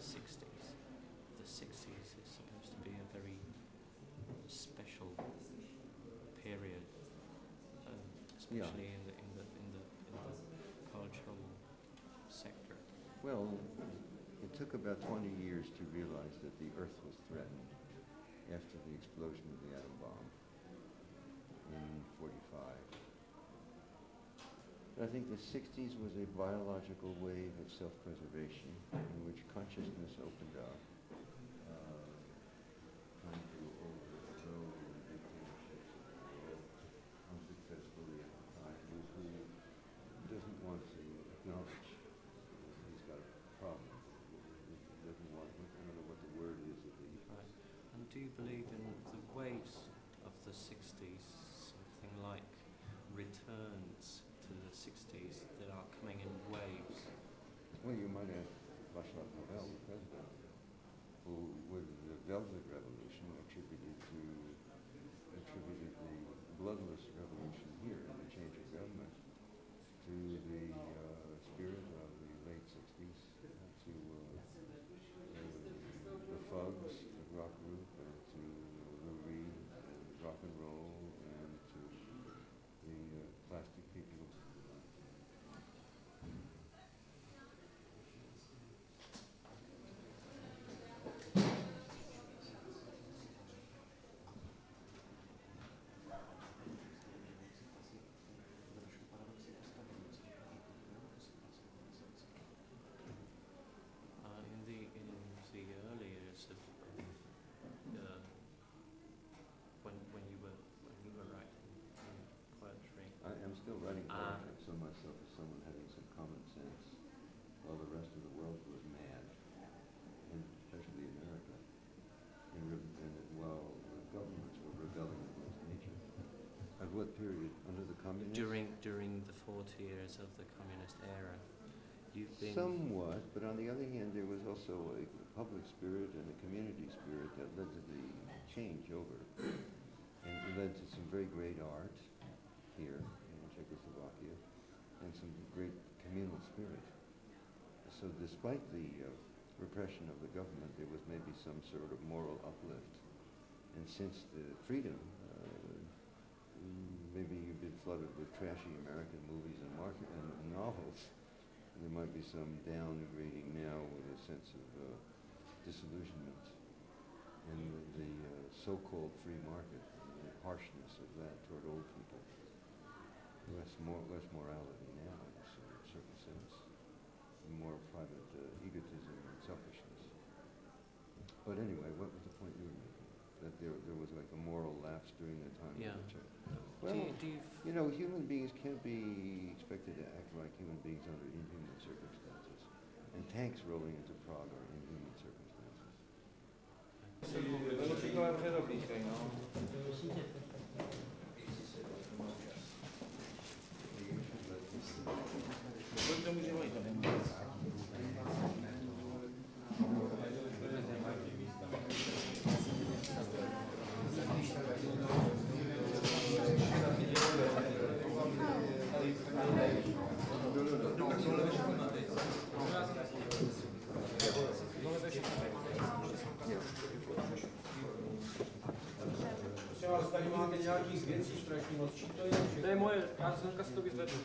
60s. The 60s is supposed to be a very special period, especially in the cultural sector. Well, it took about 20 years to realize that the Earth was threatened after the explosion of the atom bomb in 45. But I think the 60s was a biological wave of self-preservation in which consciousness opened up, trying to overthrow the dictatorships of the world unsuccessfully at the time. Who doesn't want to acknowledge he's got a problem? Doesn't want, I don't know what the word is. Right. And do you believe in the waves of the 60s, something like returns to the 60s that are coming in waves? Well, you might have Václav Havel, the president, who, with the Velvet Revolution, attributed the bloodless revolution here and the change of government to the spirit of the late 60s, to the Fugs, the rock group, and to Lou Reed, and rock and roll, and to the plastic people. In the early years of when you were writing poetry. I am still writing poetry. I saw myself as someone having some common sense, while the rest of the world was mad, and especially America, and while the governments were rebelling against nature. At what period? Under the communists? During the 40 years of the communist era. You've been somewhat, but on the other hand, there was also a public spirit and a community spirit that led to the changeover, and it led to some very great art here in Czechoslovakia, and some great communal spirit. So despite the repression of the government, there was maybe some sort of moral uplift. And since the freedom, maybe you've been flooded with trashy American movies and novels. There might be some downgrading now with a sense of disillusionment and the so-called free market and the harshness of that toward old people. Less morality now in a certain sense, more private egotism and selfishness. But anyway, what was the point you were making? That there was like a moral lapse during the time of the change. Well, you know, human beings can't be expected to act like human beings under inhuman circumstances. And tanks rolling into Prague are inhuman circumstances. Tady máte nějakých věcí strašně moc. Čí to je? To je moje, já znovu si to vyzvednu.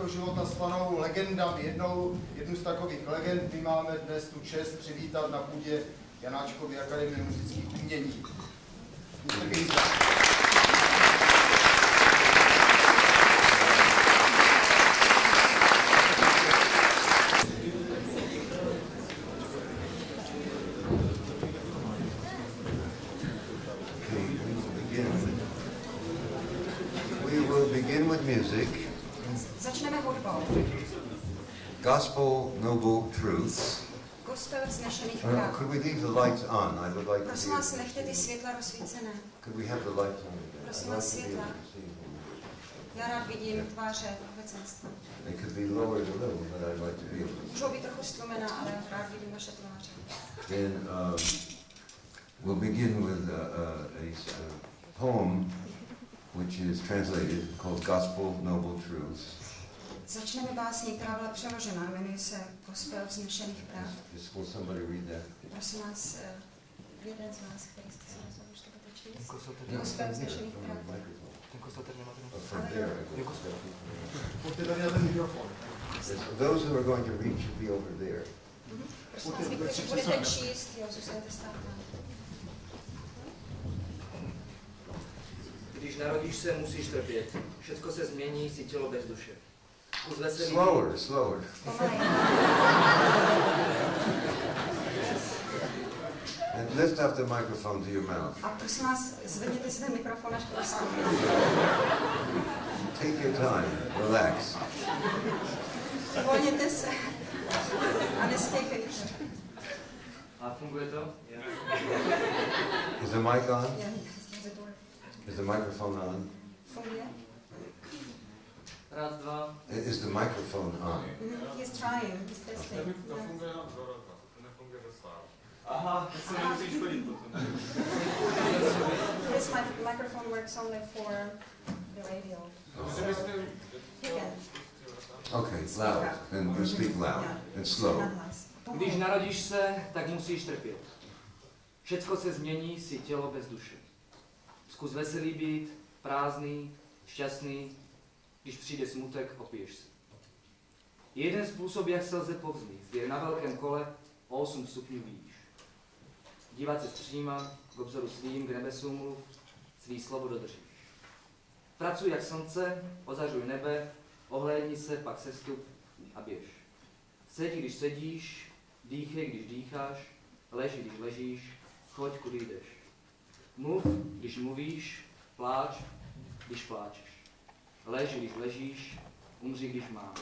Života slanou legendami. Jednu z takových legend my máme dnes tu čest přivítat na půdě Janáčkovy akademie muzických umění. Mr. Ginsberg. Začneme hudbou. Gospel Noble Truths. Gospel vznešených práv. Could we leave the lights on? I would like to Prosím vás, nechte ty světla rozsvícené. Could we have the lights on? Prosím vás, světla. Já rád vidím tváře obecenstva. They could be lowered a little, but I'd like to be able to. Můžou být trochu stlumená, ale rád vidím vaše tváře. Then we'll begin with a poem which is translated called Gospel Noble Truths. Začneme básní, která byla přeložena, jmenuje se Gospel vznešených práv. Will somebody read that? Prosím vás, jeden z vás, který jste se rozhodli, že to budete číst. Gospel vznešených práv. Those who are going to read should be over there. Prosím vás, vy, kteří budete číst, jo, zůstaňte stát tam. Když narodíš se, musíš trpět. Všecko se změní, si tělo bez duše. Kus veselý... Slower. And lift up the microphone to your mouth. A prosím vás, zvedněte si ten mikrofon až k ústům. Take your time. Relax. Uvolněte se a nespěchejte. A funguje to? Is the mic on? Yeah, Is the microphone on? funguje? Raz, dva. Is the microphone on? He's trying, he's testing. Aha, tak se nemusíš chodit potom. This microphone works only for the radio. You can. Okay, loud. And you speak loud and slow. Když narodíš se, tak musíš trpět. Všecko se změní, si tělo bez duše. Zkus veselý být, prázdný, šťastný, když přijde smutek, opiješ se. Jeden způsob, jak se lze povznít, je na velkém kole o 8 stupňů výš. Dívat se zpříma, k obzoru svým, k nebesům mluv, svý slovo dodržíš. Pracuj jak slunce, ozařuj nebe, ohlédni se, pak sestup a běž. Seď, když sedíš, dýchej, když dýcháš, leži, když ležíš, choď, kudy jdeš. Mluv, když mluvíš, pláč, když pláčeš. Leži, když ležíš, umři, když máš.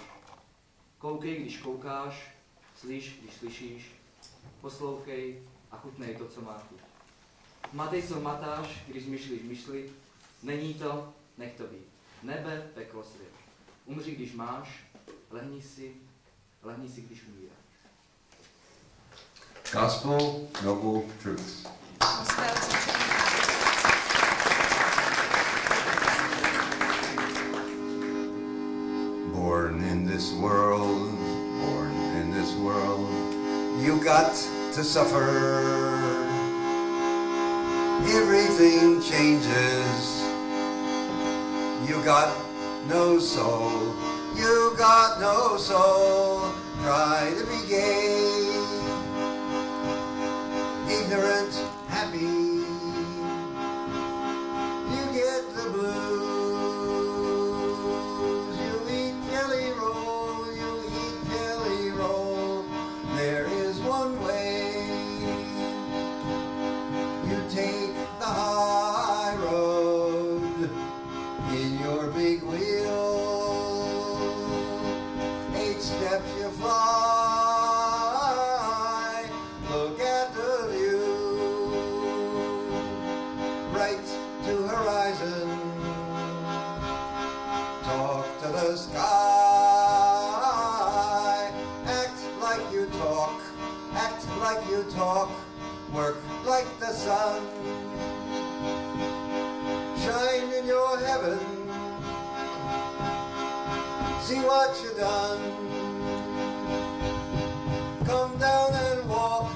Koukej, když koukáš, slyš, když slyšíš, poslouchej a chutnej to, co má chuť. Matej, co matáš, když zmyšlíš myšli, není to, nech to být. Nebe, peklo, svět. Umři, když máš, lehni si, když umíráš. Gospel Noble Truths. Born in this world, you got to suffer. Everything changes. You got no soul. Try to be gay, ignorant, happy. You get the blues. You eat jelly roll. There is one way. You take the high road in your big wheel. 8 steps you fly. Look at the view. Right to horizon. Talk to the sky. Act like you talk. Work like the sun. Shine in your heaven. See what you've done. Come down and walk.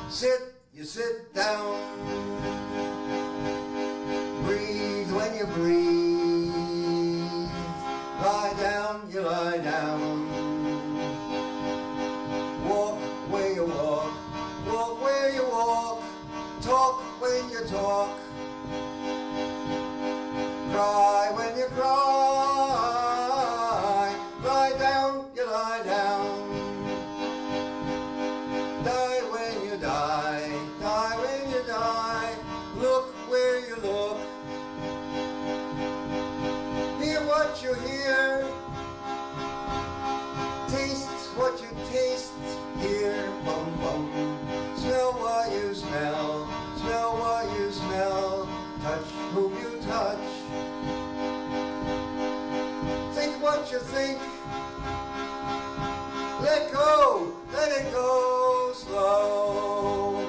Sit, you sit down. Breathe when you breathe. Lie down, you lie down. Walk where you walk. Walk where you walk. Talk when you talk. Cry when you cry. Lie down, you lie down. Die when you die. Die when you die. Look where you look. what you hear. Taste what you taste here. Bum bum. Smell what you smell. Smell what you smell. Touch whom you touch. Think what you think. Let go. Let it go slow.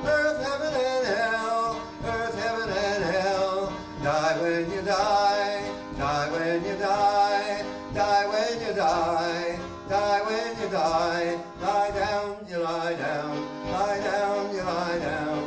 Earth, heaven, and hell. Earth, heaven, and hell. Die when you die. Die when you die. Die when you die. Die when you die. Lie down, you lie down. Lie down, you lie down.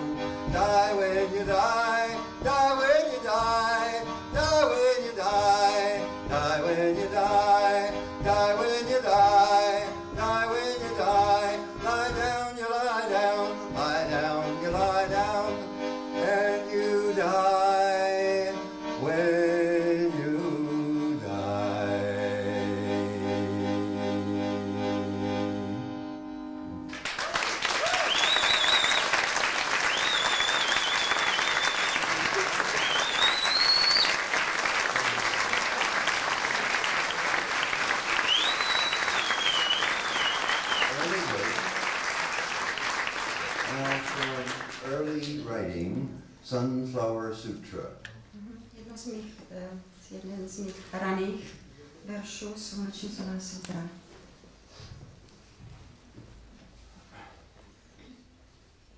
Die when you die. Die when you die. Die when you die. Die when you die. Die when you die. Die when you die. Lie down, you lie down. Lie down, you lie down. And you die when you die. Now from early writing, Sunflower Sutra. Jeden z mých raných veršů Slunečnicová sutra.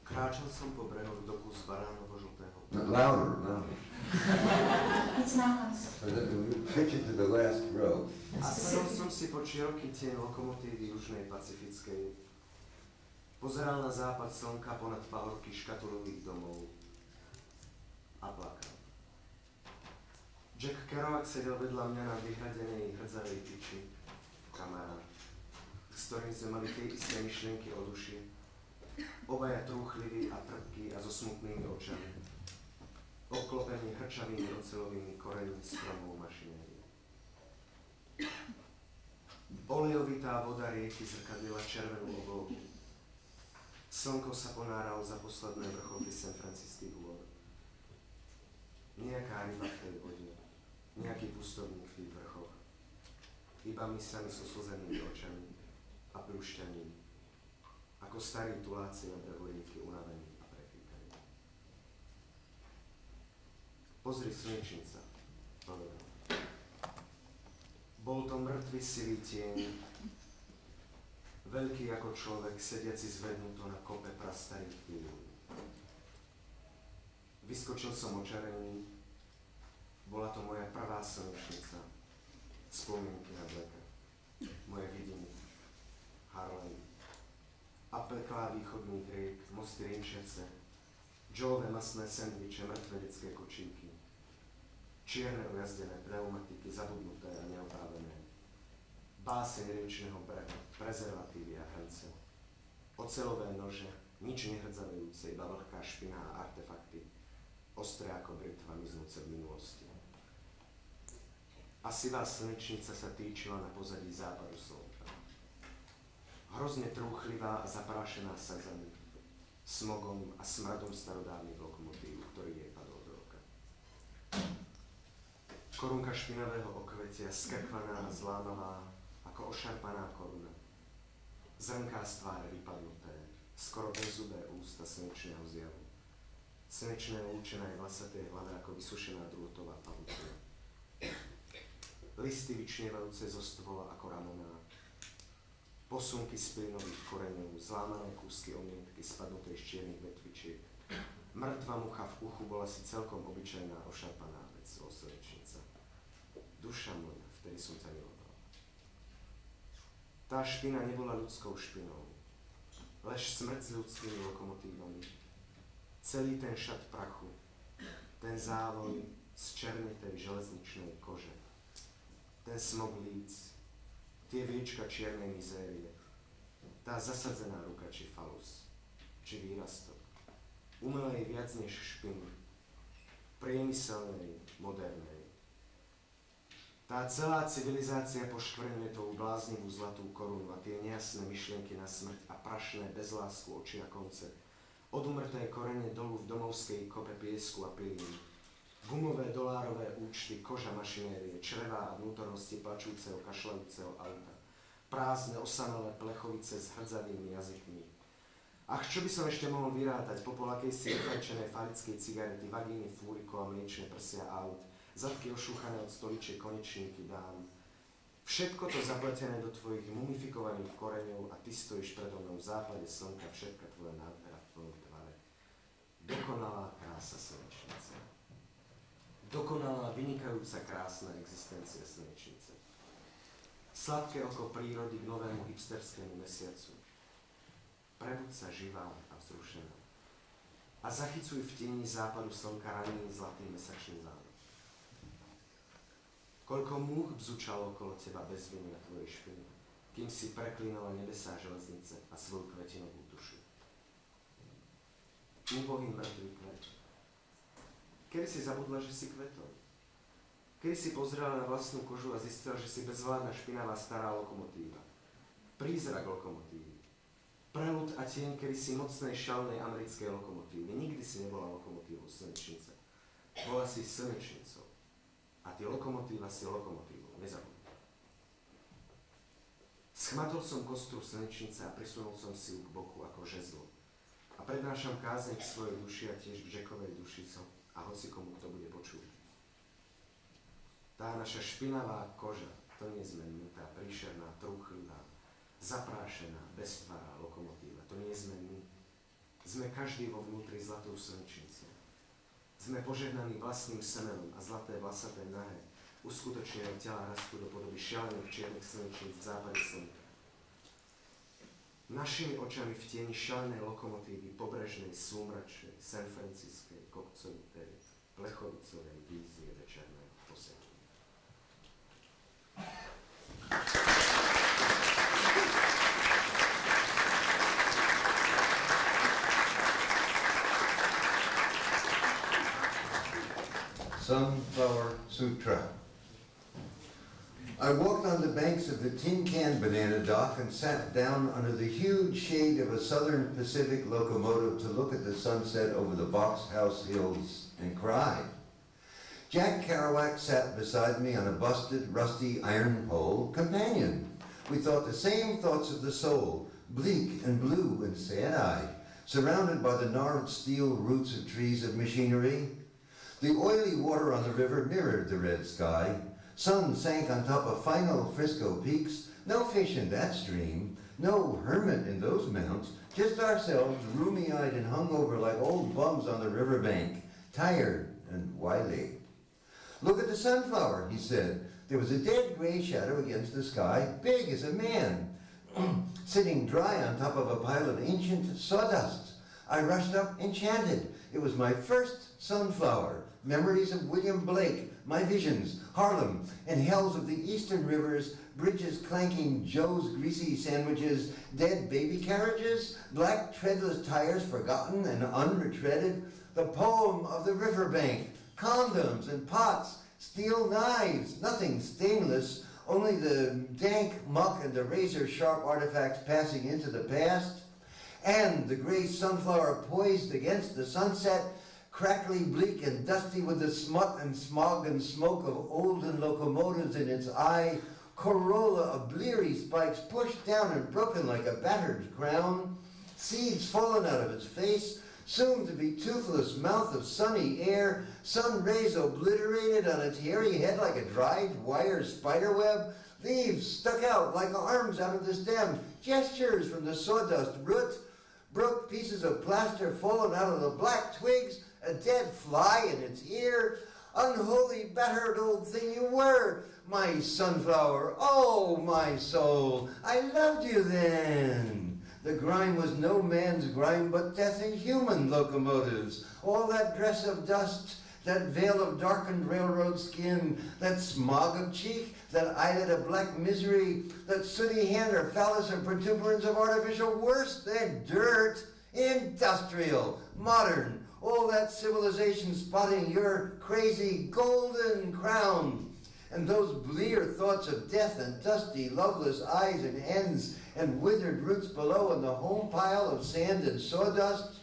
Kráčel som po brehu v doku z baránovo-žltého. Louder, louder. Víc nahlas. Pitch it to the last row. A sadol som si pod široký tieň lokomotívy Južnej Pacifickej. Pozeral na západ slnka ponad pahorky škatulových domov a plakal. Jack Kerouac sedel vedľa mňa na vyhradenej hrdzavej tyči. Kamarát, s ktorým sme mali tie isté myšlienky o duši. Obaja trúchliví a trpkí a so smutnými očami. Obklopení hrčavými oceľovými koreňmi stromov mašinérie. Olejovitá voda rieky zrkadlila červenú oblohu. Slnko sa ponáralo za posledné vrcholky sanfranciských vôd. Nejaká ryba v tej vode, nejaký pustovník v tých vrchoch. Iba my sami so slzenými očami a plúšťaním, ako starí tuláci na brehu rieky unavení a prefíkaní. Pozri, slnečnica, povedal. Bol to mŕtvy sivý tieň, veľký ako človek, sediaci zvednuto na kope prastarých chvíľ. Vyskočil som očarený, bola to moja prvá slnečnica, spomienky na Blacka, moje vidiny, Harlem, apeklá východných riek, mosty Rímšace, Joeové masné sendviče, mŕtve detské kočíky, čierne ojazdené pneumatiky, zabudnuté a neoprávené, báseň riečného brehu, prezervatívy a hrnce, oceľové nože, nič nehrdzavejúce, iba vlhká špina a artefakty, ostré ako britva miznúce v minulosti. A sivá slnečnica sa týčila na pozadí západu slnka. Hrozne trúchlivá a zaprášená sazami, smogom a smradom starodávnych lokomotív, ktorý jej padol do oka. Korunka špinavého okvetia, skrkvaná a zlámavá, ako ošarpaná koruna. Zrnká z tváre vypadnuté, skoro bezzubé ústa slnečného zjavu. Slnečné lúče na jej vlasaté hlave ako vysušená drôtová pavučina. Listy vyčnievajúce zo stvola ako ramoná. Posunky z plynových koreňov, zlámané kúsky omietky spadnuté z čiernych vetvičiek. Mŕtva mucha v uchu bola si celkom obyčajná ošarpaná vec, slnečnica. Duša moja, vtedy som ťa miloval. Tá špina nebola ľudskou špinou. Lež smrť s ľudskými lokomotívami. Celý ten šat prachu, ten závoj z černitej železničnej kože. Ten smog líc, tie viečka čiernej mizérie, tá zasadzená ruka či falus, či výrastok, umelej viac než špiny, priemyselnej, modernej. Tá celá civilizácia poškvrňuje tou bláznivú zlatú korunu a tie nejasné myšlienky na smrť a prašné bezlásku oči a konce, od umrté korene dolu v domovskej kope piesku a pilín, Gumové dolárové účty, koža mašinérie, črevá a vnútornosti plačúceho, kašľajúceho auta. Prázdne, osamelé plechovice s hrdzavými jazykmi. Ach, čo by som ešte mohol vyrátať? Popol akejsi vyfajčenej falickej cigarety, vagíny, fúriko a mliečne prsia aut, zadky ošúchané od stoličiek, konečníky dám. Všetko to zapletené do tvojich mumifikovaných koreňov a ty stojíš predo mnou v západe slnka, všetka tvoja nádhera v tvojom tvare. Dokonalá krása slnečnice. Dokonalá, vynikajúca, krásna existencia slnečnice. Sladké oko prírody k novému hipsterskému mesiacu. Prebuď sa živá a vzrušená. A zachycuj v tieni západu slnka raný zlatý mesačný zános. Koľko múch bzučalo okolo teba bez viny na tvojej špine, kým si preklínala nebesá železnice a svoju kvetinovú dušu. Úbohý mŕtvý kvet. Kedy si zabudla, že si kvetol? Kedy si pozrela na vlastnú kožu a zistila, že si bezvládna špinavá stará lokomotíva? Prízrak lokomotívy. Preľud a tieň kedysi mocnej šalnej americkej lokomotívy. Nikdy si nebola lokomotívou slnečnice. Bola si slnečnicou. A ty lokomotíva si lokomotívou. Nezabudni. Schmatol som kostru slnečnice a prisunul som si ju k boku ako žezlo. A prednášam kázeň k svojej duši a tiež k Jackovej duši a hocikomu, kto bude počúvať. Tá naša špinavá koža, to nie sme my, tá príšerná, trúchlivá, zaprášená, beztvará lokomotíva. To nie sme my. Sme každý vo vnútri zlatou slnečnicou. Sme požehnaní vlastným semenom a zlaté vlasaté nahé, uskutočnené tela rastú do podoby šialených čiernych slnečníc v západe slnka. Našimi očami v tieni šialenej lokomotívy pobrežnej, súmračnej, San Franciskej, kokcovitej, plechovicovej vízie večerného poseku. Sunflower Sutra. I walked on the banks of the Tin Can Banana Dock and sat down under the huge shade of a Southern Pacific locomotive to look at the sunset over the Box House Hills and cry. Jack Kerouac sat beside me on a busted, rusty iron pole, companion. We thought the same thoughts of the soul, bleak and blue and sad-eyed, surrounded by the gnarled steel roots of trees of machinery. The oily water on the river mirrored the red sky. Sun sank on top of final Frisco peaks. No fish in that stream, no hermit in those mounts, just ourselves, roomy-eyed and hungover like old bums on the riverbank, tired and wily. Look at the sunflower, he said. There was a dead gray shadow against the sky, big as a man, sitting dry on top of a pile of ancient sawdust. I rushed up, enchanted. It was my first sunflower. Memories of William Blake, my visions, Harlem, and hells of the eastern rivers, bridges clanking Joe's greasy sandwiches, dead baby carriages, black treadless tires forgotten and unretreaded, the poem of the riverbank, condoms and pots, steel knives, nothing stainless, only the dank muck and the razor-sharp artifacts passing into the past, and the gray sunflower poised against the sunset, crackly, bleak, and dusty with the smut and smog and smoke of olden locomotives in its eye, corolla of bleary spikes pushed down and broken like a battered crown, seeds fallen out of its face, soon to be toothless mouth of sunny air, sun rays obliterated on its hairy head like a dried wire spiderweb, leaves stuck out like arms out of the stem, gestures from the sawdust root, broke pieces of plaster fallen out of the black twigs, a dead fly in its ear, unholy battered old thing you were, my sunflower, oh my soul, I loved you then. The grime was no man's grime but death in human locomotives, all that dress of dust, that veil of darkened railroad skin, that smog of cheek, that eyelid of black misery, that sooty hand or phallus or protuberance of artificial worse than dirt, industrial, modern, all that civilization spotting your crazy golden crown, and those blear thoughts of death and dusty, loveless eyes and ends and withered roots below in the home pile of sand and sawdust,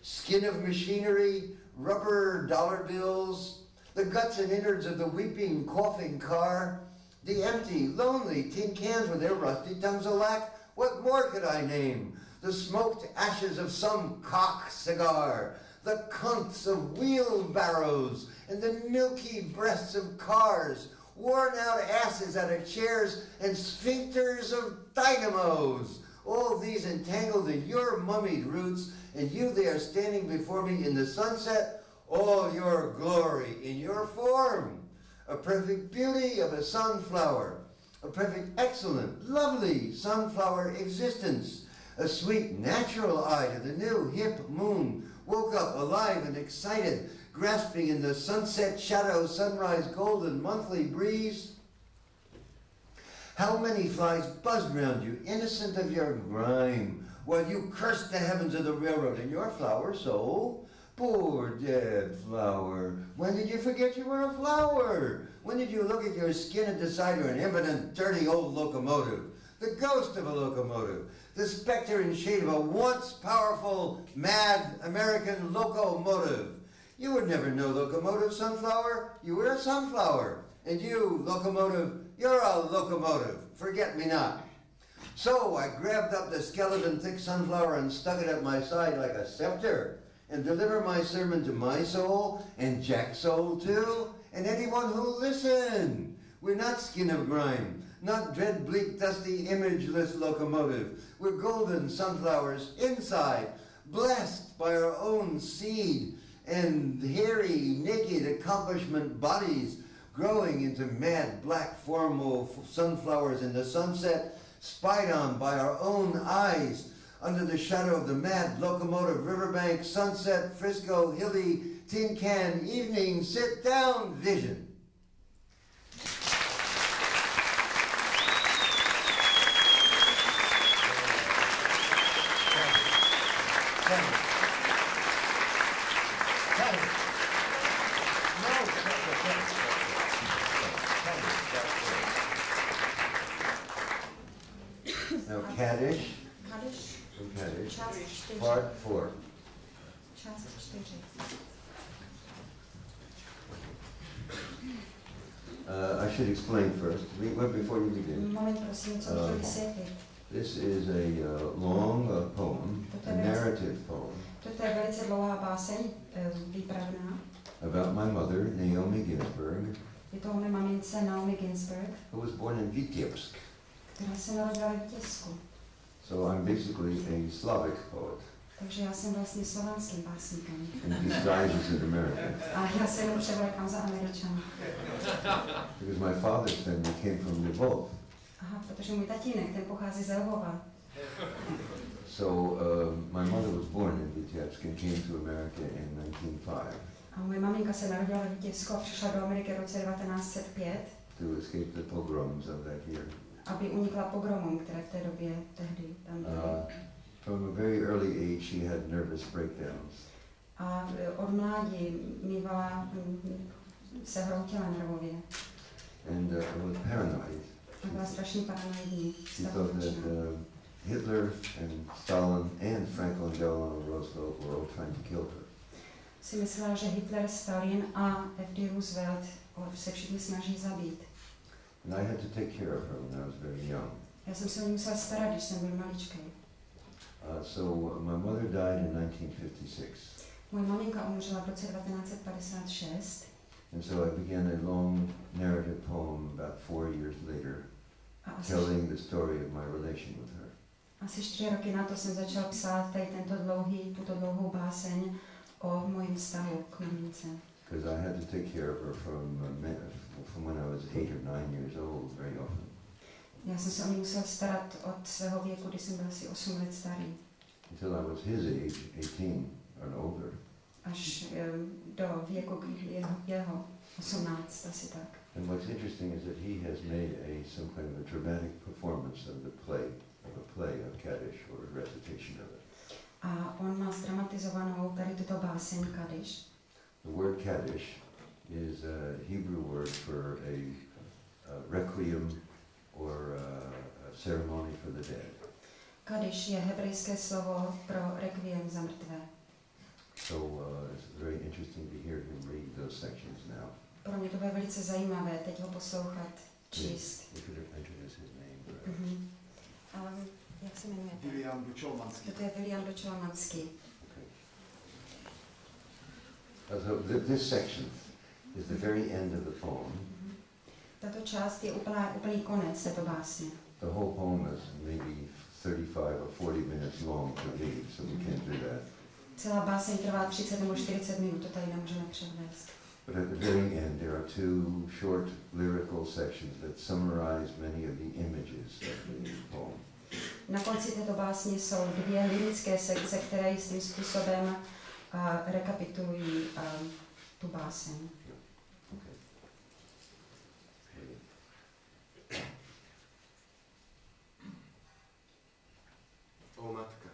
skin of machinery, rubber dollar bills, the guts and innards of the weeping, coughing car, the empty, lonely tin cans with their rusty tongues alack. What more could I name? The smoked ashes of some cock cigar, the cunts of wheelbarrows, and the milky breasts of cars, worn out asses out of chairs, and sphincters of dynamos. All these entangled in your mummied roots, and you there standing before me in the sunset, all your glory in your form. A perfect beauty of a sunflower, a perfect, excellent, lovely sunflower existence, a sweet natural eye to the new hip moon, woke up alive and excited, grasping in the sunset shadow, sunrise golden monthly breeze. How many flies buzzed round you, innocent of your grime, while you cursed the heavens of the railroad in your flower soul? Poor dead flower, when did you forget you were a flower? When did you look at your skin and decide you're an impotent, dirty old locomotive? The ghost of a locomotive, the specter and shade of a once powerful, mad American locomotive. You would never know locomotive, sunflower. You were a sunflower. And you, locomotive, you're a locomotive. Forget me not. So I grabbed up the skeleton thick sunflower and stuck it at my side like a scepter, and deliver my sermon to my soul, and Jack's soul too, and anyone who'll listen. We're not skin of grime, not dread, bleak, dusty, imageless locomotive. We're golden sunflowers inside, blessed by our own seed, and hairy, naked accomplishment bodies growing into mad, black, formal sunflowers in the sunset, spied on by our own eyes, under the shadow of the mad locomotive riverbank, sunset, Frisco, hilly, tin can, evening, sit-down vision. Now, Kaddish. Kaddish. Part 4. I should explain first, before you begin. This is a long poem, a narrative poem, about my mother, Naomi Ginsberg, who was born in Vitebsk. So I'm basically a Slavic poet. Takže já jsem vlastně slovanským básníkem. And disguises in American. A já se jenom převlékám za Američana. Because my father's family came from Lvov. Aha, protože můj tatínek, ten pochází z Lvova. So my mother was born in Vitebsk and came to America in 1905. A moje maminka se narodila v Vitebsku a přišla do Ameriky v roce 1905. To escape the pogroms of that year. Aby unikla pogromům, které v té době tehdy tam byly. From a very early age, she had nervous breakdowns. A od mládí mývala, se hroutila nervově. And was paranoid. A byla strašně paranoidní. She thought that Hitler and Stalin and Franklin Delano Roosevelt were all trying to kill her. Si myslela, že Hitler, Stalin a F.D. Roosevelt se všichni snaží zabít. And I had to take care of her when I was very young. Já jsem se o ní musela starat, když jsem byl maličký. So my mother died in 1956. Moje maminka umřela v roce 1956. And so I began a long narrative poem about 4 years later, telling the story of my relation with her. Asi 4 roky na to jsem začal psát tady tuto dlouhou báseň o mojím vztahu k mamince. Because I had to take care of her from when I was 8 or 9 years old very often. Já jsem se o ní musel starat od svého věku, kdy jsem byl asi 8 let starý. Until I was his age, 18 or older. Až do věku jeho 18, asi tak. And what's interesting is that he has made some kind of a dramatic performance of the play of Kaddish or a recitation of it. A on má zdramatizovanou tady tuto báseň Kaddish. The word Kaddish is a Hebrew word for a requiem or a ceremony for the dead. Kaddish je hebrejské slovo pro requiem za mrtvé. So it's very interesting to hear him read those sections now. Pro mě to bude velice zajímavé teď ho poslouchat, číst. We could introduce his name. Jak se jmenuje? William Dočolomanský. To je William Dočolomanský. So this section is the very end of the poem. Tato část je úplný konec této básně. The whole poem is maybe 35 or 40 minutes long to read, so we can't do that. Celá báseň trvá 30 nebo 40 minut, to tady nemůžeme předvést. But at the very end there are two short lyrical sections that summarize many of the images of the poem. Na konci této básně jsou dvě lyrické sekce, které jistým způsobem rekapitulují tu báseň. O matka,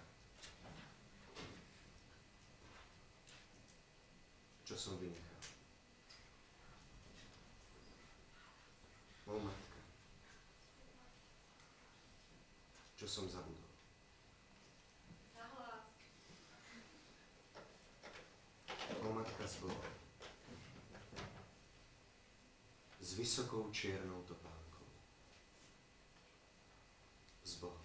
čo som vynechal? O matka, čo som zabudol? O matka z Boha, s vysokou čiernou topánkou, z Boha,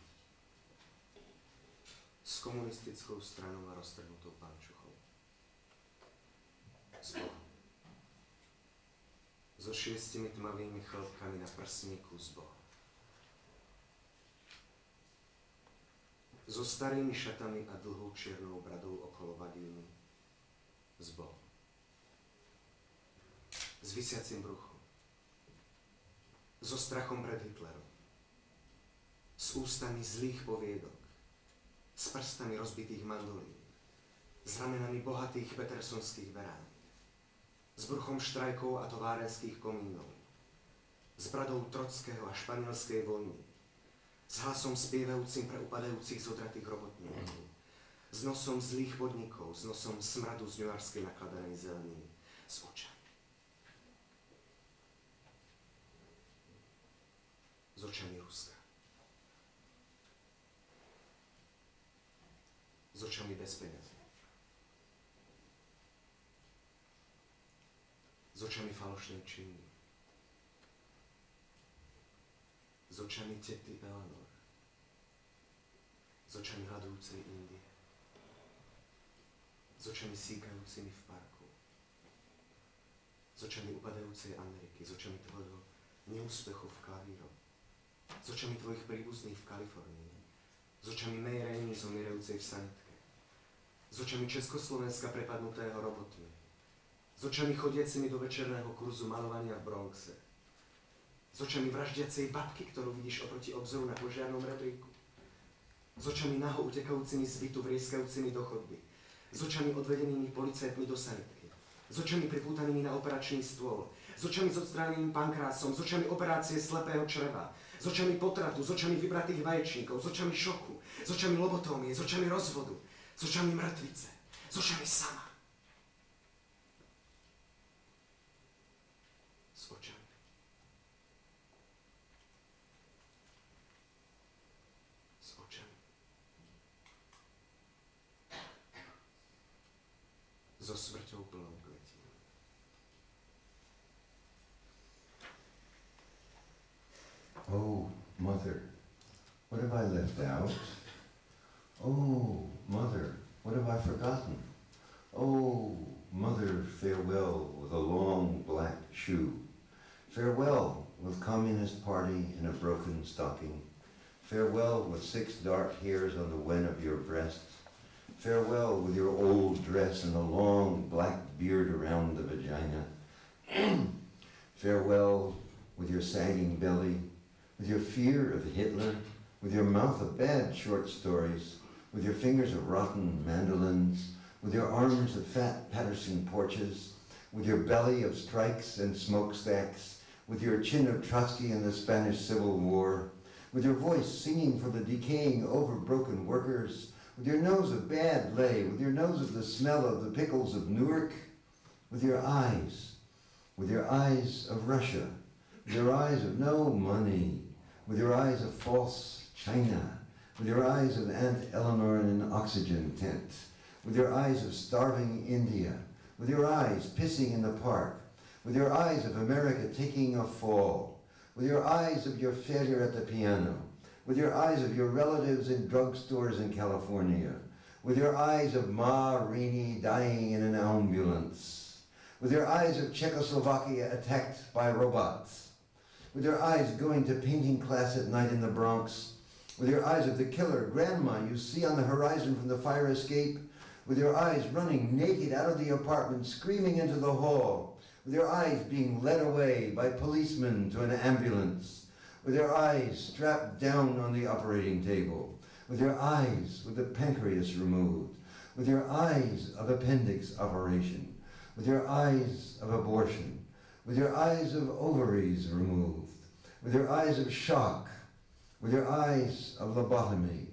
s komunistickou stranou a roztrhnutou pančuchou, z Boha, so 6 tmavými chlpkami na prsníku, z Boha, so starými šatami a dlhou čiernou bradou okolo vagíny, z Boha, s visiacim bruchom, so strachom pred Hitlerom, s ústami zlých poviedok, s prstami rozbitých mandolín, s ramenami bohatých petersonských beránik, s bruchom štrajkov a továrenských komínov, s bradou Trockého a španielskej vojny, s hlasom spievajúcim pre upadajúcich zodratých robotníkov, s nosom zlých podnikov, s nosom smradu z ňujarskej nakladanej zeleniny, s očami. S očami Ruska. S očami bez peniazy. S očami falošnej Číny. S očami tety Eleanor. S očami hľadujúcej Indie. S očami síkajúcimi v parku. S očami upadajúcej Ameriky. S očami tvojho neúspechu v klavíro. S očami tvojich príbuzných v Kalifornii. S očami May Rainey zomierajúcej v sanitke. S očami Československa prepadnutého robotmi. S očami chodiacimi do večerného kurzu malovania v Bronxe. S očami vraždiacej babky, ktorú vidíš oproti obzoru na požiarnom rebríku. S očami naho utekajúcimi z bytu, vrieskajúcimi do chodby. S očami odvedenými policajtmi do sanitky. S očami pripútanými na operačný stôl. S očami s odstráneným pankrásom. S očami operácie slepého čreva. S očami potratu. S očami vybratých vaječníkov. S očami šoku. S očami lobotómie. S očami rozvodu. S očami mŕtvice. S očami sama. S očami. S očami. So smrťou plnou kvetín. Oh, Mother, what have I left out? Oh, Mother, what have I forgotten? Oh, Mother, farewell with a long black shoe. Farewell with Communist Party in a broken stocking. Farewell with 6 dark hairs on the wen of your breasts. Farewell with your old dress and a long black beard around the vagina. Farewell with your sagging belly, with your fear of Hitler, with your mouth of bad short stories, with your fingers of rotten mandolins, with your arms of fat Patterson porches, with your belly of strikes and smokestacks, with your chin of Trotsky in the Spanish Civil War, with your voice singing for the decaying, overbroken workers, with your nose of bad lay, with your nose of the smell of the pickles of Newark, with your eyes of Russia, with your eyes of no money, with your eyes of false China, with your eyes of Aunt Eleanor in an oxygen tent, with your eyes of starving India, with your eyes pissing in the park, with your eyes of America taking a fall, with your eyes of your failure at the piano, with your eyes of your relatives in drugstores in California, with your eyes of Ma Rini dying in an ambulance, with your eyes of Czechoslovakia attacked by robots, with your eyes going to painting class at night in the Bronx, with your eyes of the killer grandma you see on the horizon from the fire escape, with your eyes running naked out of the apartment, screaming into the hall, with your eyes being led away by policemen to an ambulance, with your eyes strapped down on the operating table, with your eyes with the pancreas removed, with your eyes of appendix operation, with your eyes of abortion, with your eyes of ovaries removed, with your eyes of shock, with your eyes of lobotomy,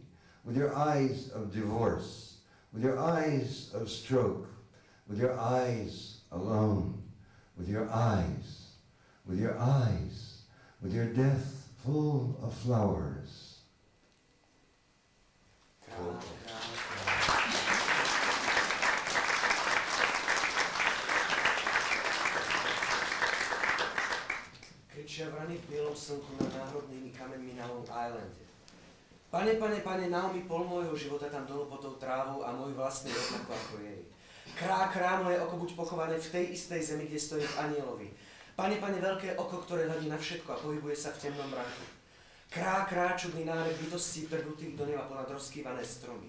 with your eyes of divorce, with your eyes of stroke, with your eyes alone, with your eyes, with your eyes, with your death full of flowers. Kričia vrany v bielom slnku nad náhodnými kameňmi na Long Islande. Pane, pane, pane, Naomi, pol môjho života tam dolopotou trávou a môj vlastný rovnako ako jej. Krá, krá, moje oko buď pochované v tej istej zemi, kde stojí v Anielovi. Pane, pane, veľké oko, ktoré hľadí na všetko a pohybuje sa v temnom mraku. Krá, krá, čudný nárek bytostí prdnutých do neba ponad rozkývané stromy.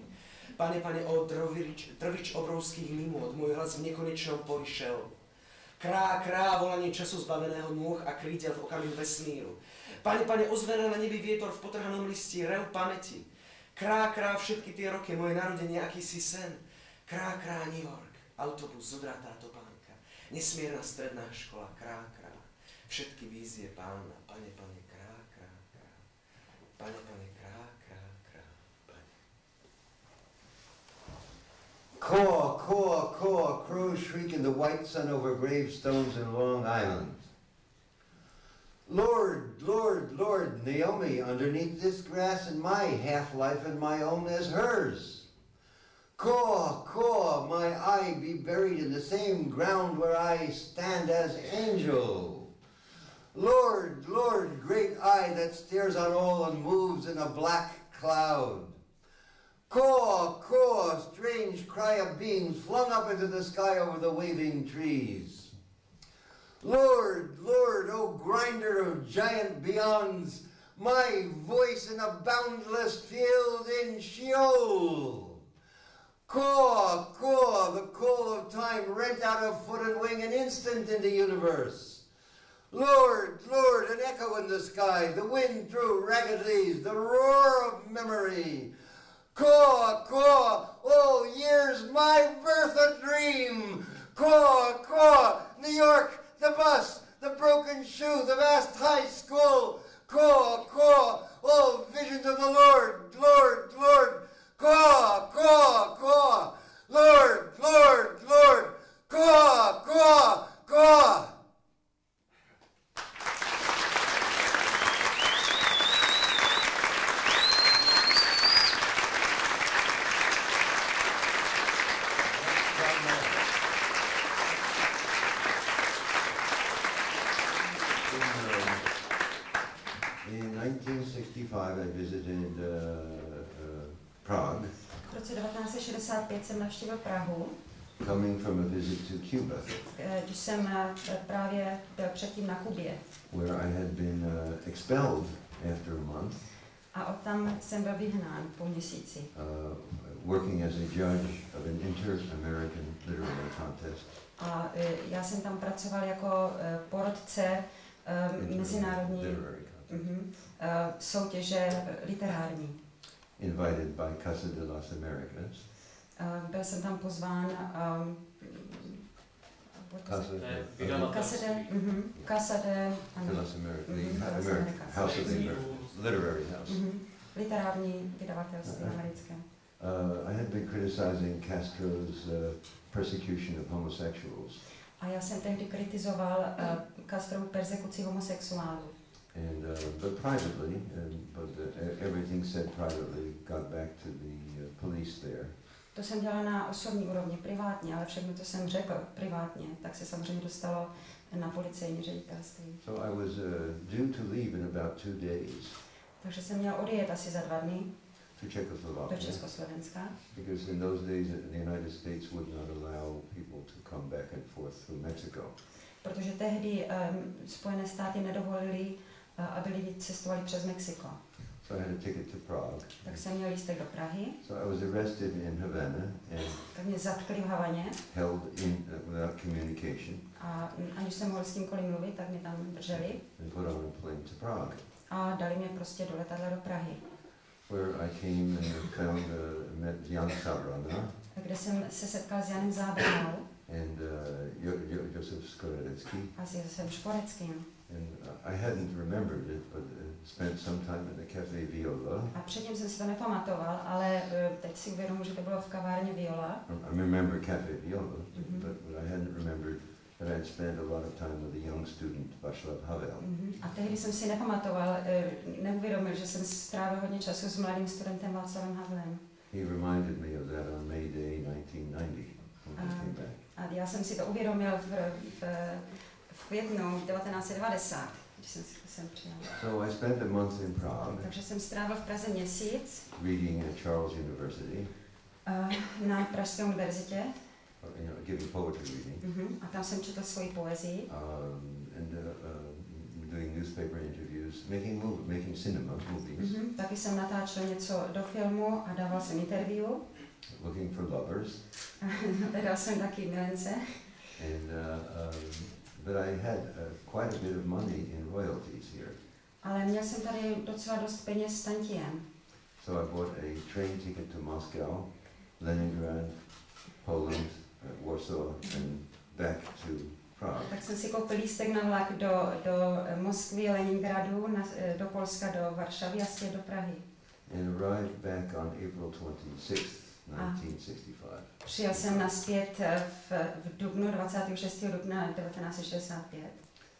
Pane, pane, o drvič obrovských mimôd, môj hlas v nekonečnom poli šel. Krá, krá, volanie času zbaveného nôh a krídel v okamihu vesmíru. Pane, pane, ozvená na nebi vietor v potrhanom listí, rev pamäti. Krá, krá, všetky tie roky, moje narodenie, akýsi sen. Krá, krá, New York, autobus, zodratá topánka, nesmierna stredná škola, krá, krá. Všetky vízie pána, pane, pane, krá, krá, krá. Pane, pane, krá, krá, krá, pane. Caw, caw, caw, crows shriek in the white sun over gravestones in Long Island. Lord, Lord, Lord, Naomi, underneath this grass and my half-life and my own as hers. Caw, caw, my eye be buried in the same ground where I stand as angel. Lord, Lord, great eye that stares on all and moves in a black cloud. Caw, caw, strange cry of beings flung up into the sky over the waving trees. Lord, Lord, O grinder of giant beyonds, my voice in a boundless field in Sheol. Caw, caw, the call of time rent out of foot and wing an instant in the universe. Lord, Lord, an echo in the sky, the wind through ragged leaves, the roar of memory. Caw, caw, oh, years my birth a dream. Caw, caw, New York, the bus, the broken shoe, the vast high school. Caw, caw, oh, visions of the Lord, Lord, Lord. Caw, caw, caw, Lord, Lord, Lord. Caw, caw, caw. In 1965 I visited Prague. V roce 1965 jsem navštívil Prahu. Coming from a visit to Cuba. Když jsem právě byl předtím na Kubě. Where I had been expelled after a month. A odtam jsem byl vyhnán po měsíci. Working as a judge of an inter-American literary contest. A já jsem tam pracoval jako porotce mezinárodní soutěže literární. Invited by Casa de las Americas. Byl jsem tam pozván Casa de las Americas, House of the Literary House. Literární vydavatelství americké. I had been criticizing Castro's persecution of homosexuals. A já jsem tehdy kritizoval Castrovu persekuci homosexuálů. And but privately, everything said privately got back to the police there. To jsem dělala na osobní úrovni, privátně, ale všechno to jsem řekl privátně, tak se samozřejmě dostalo na policejní ředitelství. So I was due to leave in about 2 days. Takže jsem měl odjet asi za 2 dny to Czechoslovakia. do Československa. Because in those days the United States would not allow people to come back and forth through Mexico. Protože tehdy Spojené státy nedovolili, aby lidi cestovali přes Mexiko. So I had a ticket to Prague. Tak jsem měl lístek do Prahy. So I was arrested in Havana and tak mě zatkli v Havaně. Held in without communication. A aniž jsem mohl s kýmkoliv mluvit, tak mě tam drželi. And put on a plane to Prague. A dali mě prostě do letadla do Prahy. Where I came and found met Jan Sabrana. Kde jsem se setkal s Janem Zábranou. And Josef Skoredecký. A s Josefem Škoreckým. And I hadn't remembered it, but spent some time in the Café Viola. A předtím jsem si to nepamatoval, ale teď si uvědomuji, že to bylo v kavárně Viola. I remember Café Viola, but I hadn't remembered that I'd spent a lot of time with a young student, Václav Havel. A tehdy jsem si nepamatoval, neuvědomil, že jsem strávil hodně času s mladým studentem Václavem Havlem. He reminded me of that on May Day 1990 when I came back. A já jsem si to uvědomil v květnu 1990, když jsem si to sem přijel. So I spent a month in Prague. Takže jsem strávil v Praze měsíc. Reading at Charles University. Na Pražské univerzitě. Giving poetry reading. A tam jsem četl svoji poezii. And doing newspaper interviews, making cinema movies. Taky jsem natáčel něco do filmu a dával jsem interview. Looking for lovers. Hledal jsem taky milence. And but I had quite a bit of money in royalties here. Ale měl jsem tady docela dost peněz tantiem. So I bought a train ticket to Moscow, Leningrad, Poland, Warsaw, and back to Prague. Tak jsem si koupil lístek na vlak do Moskvy, Leningradu, do Polska, do Varšavy a zpět do Prahy. And arrived back on April 26th, 1965. Přijel jsem naspět v dubnu, 26. dubna 1965.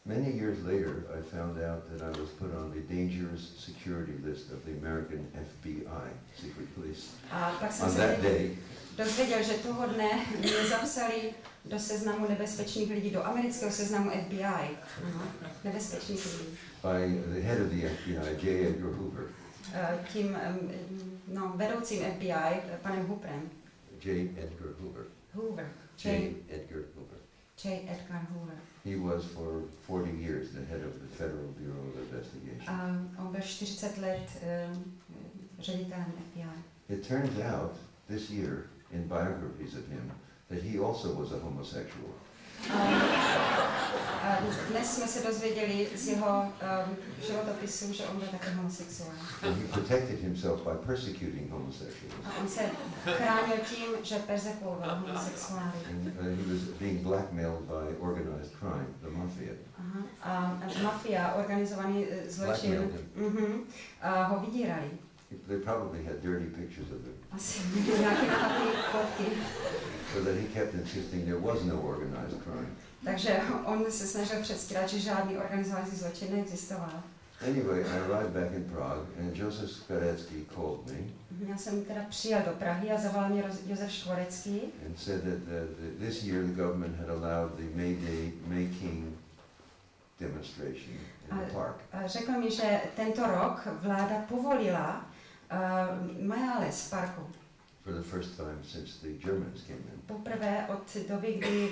Many years later, I found out that I was put on the dangerous security list of the American FBI, secret police. A pak jsem on that day, dozvěděl, že toho dne mě zapsali do seznamu nebezpečných lidí, do amerického seznamu FBI. Nebezpečných lidí. By the head of the FBI, J. Edgar Hoover. Tím vedoucím FBI, panem Hooverem. J. Edgar Hoover. Hoover. J. Edgar Hoover. J. Edgar Hoover. He was for 40 years the head of the Federal Bureau of Investigation. On byl 40 let ředitelem FBI. It turns out this year in biographies of him that he also was a homosexual. Dnes jsme se dozvěděli z jeho životopisu, že on byl taky homosexuál. And he protected himself by persecuting homosexuals. A on se chránil tím, že persekuoval homosexuály. And he was being blackmailed by organized crime, the mafia. A mafia, organizovaný zločin, ho vydírali. They probably had dirty pictures of him. Asi nějaké nahatý fotky. So that he kept insisting there was no organized crime. Takže on se snažil předstírat, že žádný organizovaný zločin neexistoval. Anyway, I arrived back in Prague and Josef Skoredecký called me. Já jsem teda přijel do Prahy a zavolal mě Josef Škorecký. And said that this year the government had allowed the May Day making demonstration in the park. Řekl mi, že tento rok vláda povolila majáles v parku. For the first time since the Germans came in. Poprvé od doby, kdy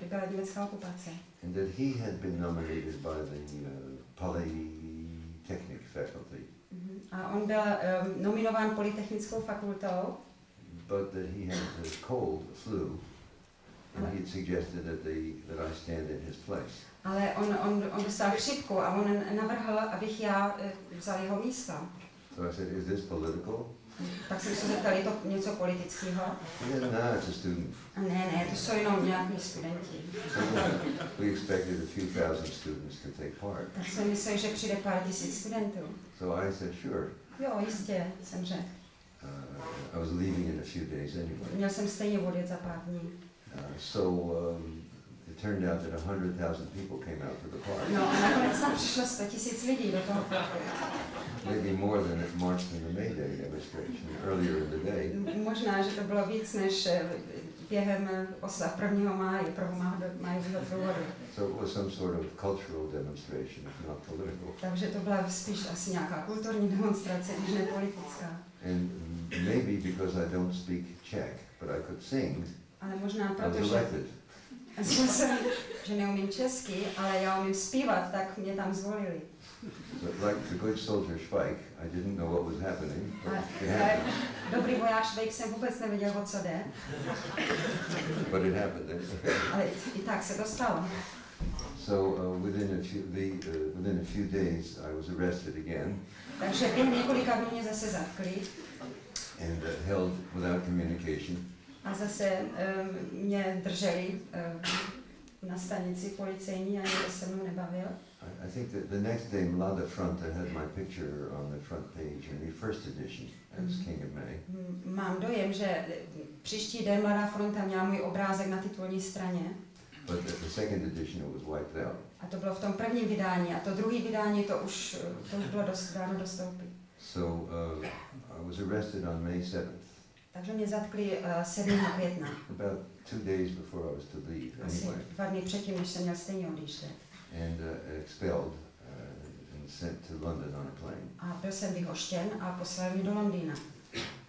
byla německá okupace. And that he had been nominated by the Polytechnic faculty. A on byl nominován Polytechnickou fakultou. But that he had the cold, flu, and he had suggested that I stand in his place. Ale on dostal chřipku a on navrhl, abych já vzal jeho místo. So I said, is this political? Tak jsem se zeptal, je to něco politického? No, it's a student. Ne, to jsou jenom nějaký studenti. So we expected a few thousand students to take part. Tak jsem myslel, že přijde pár tisíc studentů. So I said, sure. Jo, jistě, jsem řekl. I was leaving in a few days anyway. Měl jsem stejně odjet za pár dní. So it it turned out that 100,000 people came out to the park. No a nakonec tam přišlo 100 000 lidí do toho parku. Maybe more than it marched in the May Day demonstration earlier in the day. Možná, že to bylo víc než během oslav 1. máje, 1. májového průvodu. So it was some sort of cultural demonstration, if not political. Takže to byla spíš asi nějaká kulturní demonstrace, než ne politická. And maybe because I don't speak Czech, but I could sing, ale možná I was protože elected. že neumím česky, ale já umím zpívat, tak mě tam zvolili. But like the good soldier Schweik, I didn't know what was happening. Dobrý voják Švejk jsem vůbec nevěděl, o co jde. But it happened. Ale i tak se to stalo. So within a few days, I was arrested again. Takže během několika dnů mě zase zatkli. And held without communication. A zase mě drželi na stanici policejní a nikdo se mnou nebavil. I think that the next day Mlada Fronta had my picture on the front page in the first edition as King of May. Mám dojem, že příští den Mladá fronta měla můj obrázek na titulní straně. But the second edition it was wiped out. A to bylo v tom prvním vydání a to druhé vydání to už bylo dáno dostoupit. So I was arrested on May 7th. Takže mě zatkli 7. května. About 2 days before I was to leave. Asi Anyway. 2 dny předtím, než jsem měl stejně odjíždět. And expelled and sent to London on a plane. A byl jsem vyhoštěn a poslal mě do Londýna.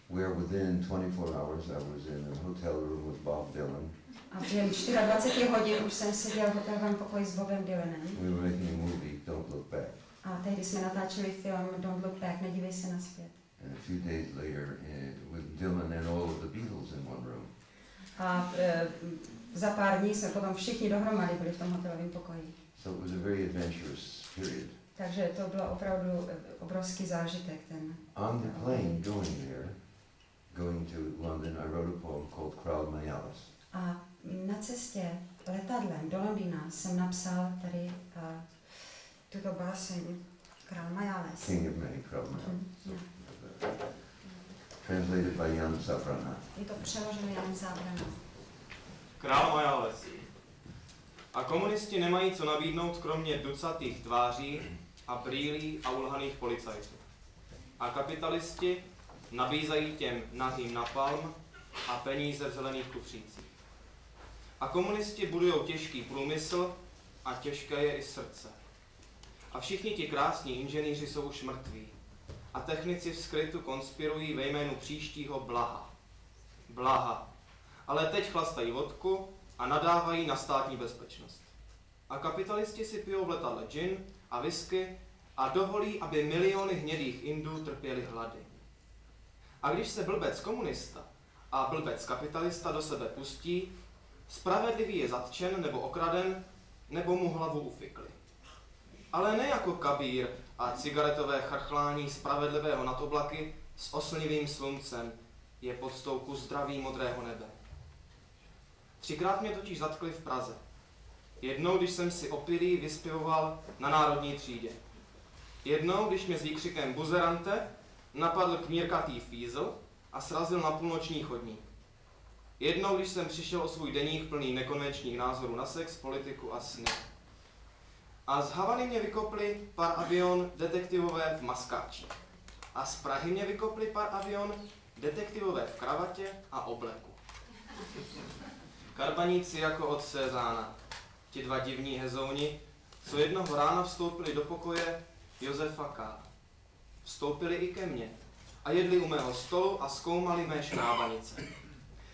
Where within 24 hours I was in a hotel room with Bob Dylan. A během 24 hodin už jsem seděl v hotelovém pokoji s Bobem Dylanem. We were making a movie, Don't Look Back. A tehdy jsme natáčeli film Don't Look Back, nedívej se nazpět. And a few days later, with Dylan and all of the Beatles in one room. A za pár dní jsme potom všichni dohromady byli v tom hotelovém pokoji. So it was a very adventurous period. Takže to byl opravdu obrovský zážitek ten. On the plane going to London, I wrote a poem called Crowd Mayalis. A na cestě letadlem do Londýna jsem napsal tady tuto báseň Král Majales. King of May, Crowd Mayalis. Translated by Jan Zabrana. Je to přeloženo Jan Zabrana. Král Majales. A komunisti nemají co nabídnout kromě ducatých tváří a brýlí a ulhaných policajtů. A kapitalisti nabízají těm nahým napalm a peníze v zelených kufřících. A komunisti budujou těžký průmysl a těžké je i srdce. A všichni ti krásní inženýři jsou už mrtví. A technici v skrytu konspirují ve jménu příštího blaha. Blaha. Ale teď chlastají vodku a nadávají na státní bezpečnost. A kapitalisti si pijou v letadle gin a whisky a dovolí, aby miliony hnědých Indů trpěli hlady. A když se blbec komunista a blbec kapitalista do sebe pustí, spravedlivý je zatčen nebo okraden, nebo mu hlavu ufikli. Ale ne jako kabír a cigaretové charchlání spravedlivého nad oblaky s oslnivým sluncem je podstou ku zdraví modrého nebe. 3krát mě totiž zatkli v Praze. Jednou, když jsem si opilý vyspěvoval na Národní třídě. Jednou, když mě s výkřikem buzerante napadl kmírkatý fízl a srazil na půlnoční chodník. Jednou, když jsem přišel o svůj deník plný nekonvenčních názorů na sex, politiku a sny. A z Havany mě vykopli par avion detektivové v maskáči. A z Prahy mě vykopli par avion detektivové v kravatě a obleku. Karbaníci jako od Cézána, ti dva divní hezouni, co jednoho rána vstoupili do pokoje Josefa K. Vstoupili i ke mně a jedli u mého stolu a zkoumali mé škrábanice.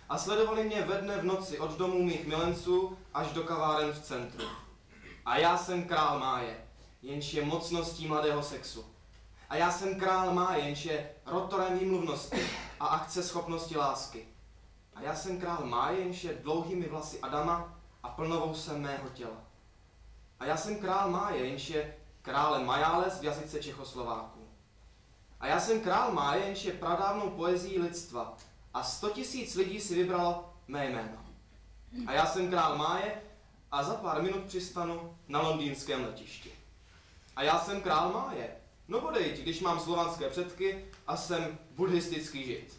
A sledovali mě ve dne v noci od domů mých milenců až do kaváren v centru. A já jsem král máje, jenž je mocností mladého sexu. A já jsem král máje, jenž je rotorem výmluvnosti a akceschopnosti lásky. A já jsem král máje, jenž je dlouhými vlasy Adama a plnovousem mého těla. A já jsem král máje, jenž je králem Majales v jazyce Čechoslováků. A já jsem král máje, jenž je pradávnou poezií lidstva a 100 000 lidí si vybralo mé jméno. A já jsem král máje a za pár minut přistanu na londýnském letišti. A já jsem král máje. No bodejť, když mám slovanské předky a jsem buddhistický žid.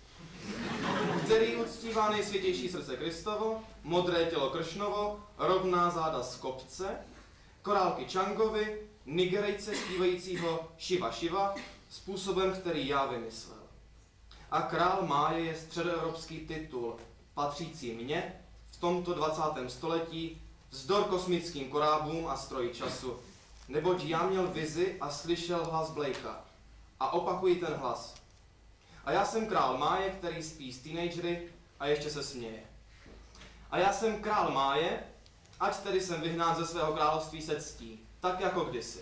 který uctívá nejsvětější srdce Kristovo, modré tělo Kršnovo, rovná záda z kopce, korálky Čangovi, Nigerejce zpívajícího Šiva Šiva, způsobem, který já vymyslel. A král Máje je středoevropský titul, patřící mně v tomto 20. století vzdor kosmickým korábům a stroji času, neboť já měl vizi a slyšel hlas Blakea. A opakuji ten hlas. A já jsem král Máje, který spí s teenagery a ještě se směje. A já jsem král Máje, ať tedy jsem vyhnán ze svého království se ctí, tak jako kdysi.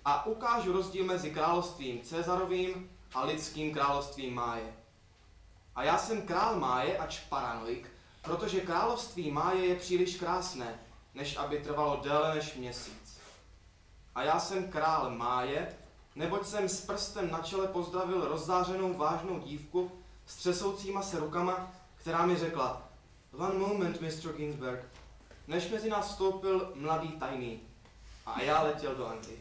A ukážu rozdíl mezi královstvím Cezarovým a lidským královstvím Máje. A já jsem král Máje, ač paranoik, protože království Máje je příliš krásné, než aby trvalo déle než měsíc. A já jsem král Máje, neboť jsem s prstem na čele pozdravil rozzářenou vážnou dívku s třesoucíma se rukama, která mi řekla: "One moment, Mr. Ginsberg," než mezi nás vstoupil mladý tajný. A já letěl do Anglie.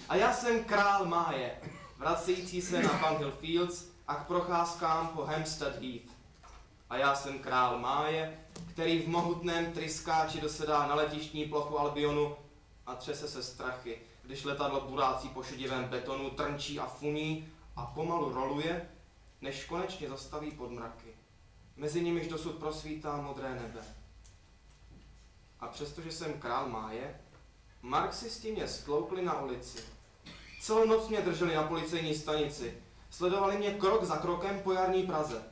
A já jsem král Máje, vracející se na Bunhill Fields a k procházkám po Hampstead Heath. A já jsem král Máje, který v mohutném tryskáči dosedá na letištní plochu Albionu a třese se strachy, když letadlo burácí po šedivém betonu trnčí a funí a pomalu roluje, než konečně zastaví pod mraky. Mezi nimiž dosud prosvítá modré nebe. A přestože jsem král Máje, marxisti mě stloukli na ulici. Celou noc mě drželi na policejní stanici. Sledovali mě krok za krokem po jarní Praze.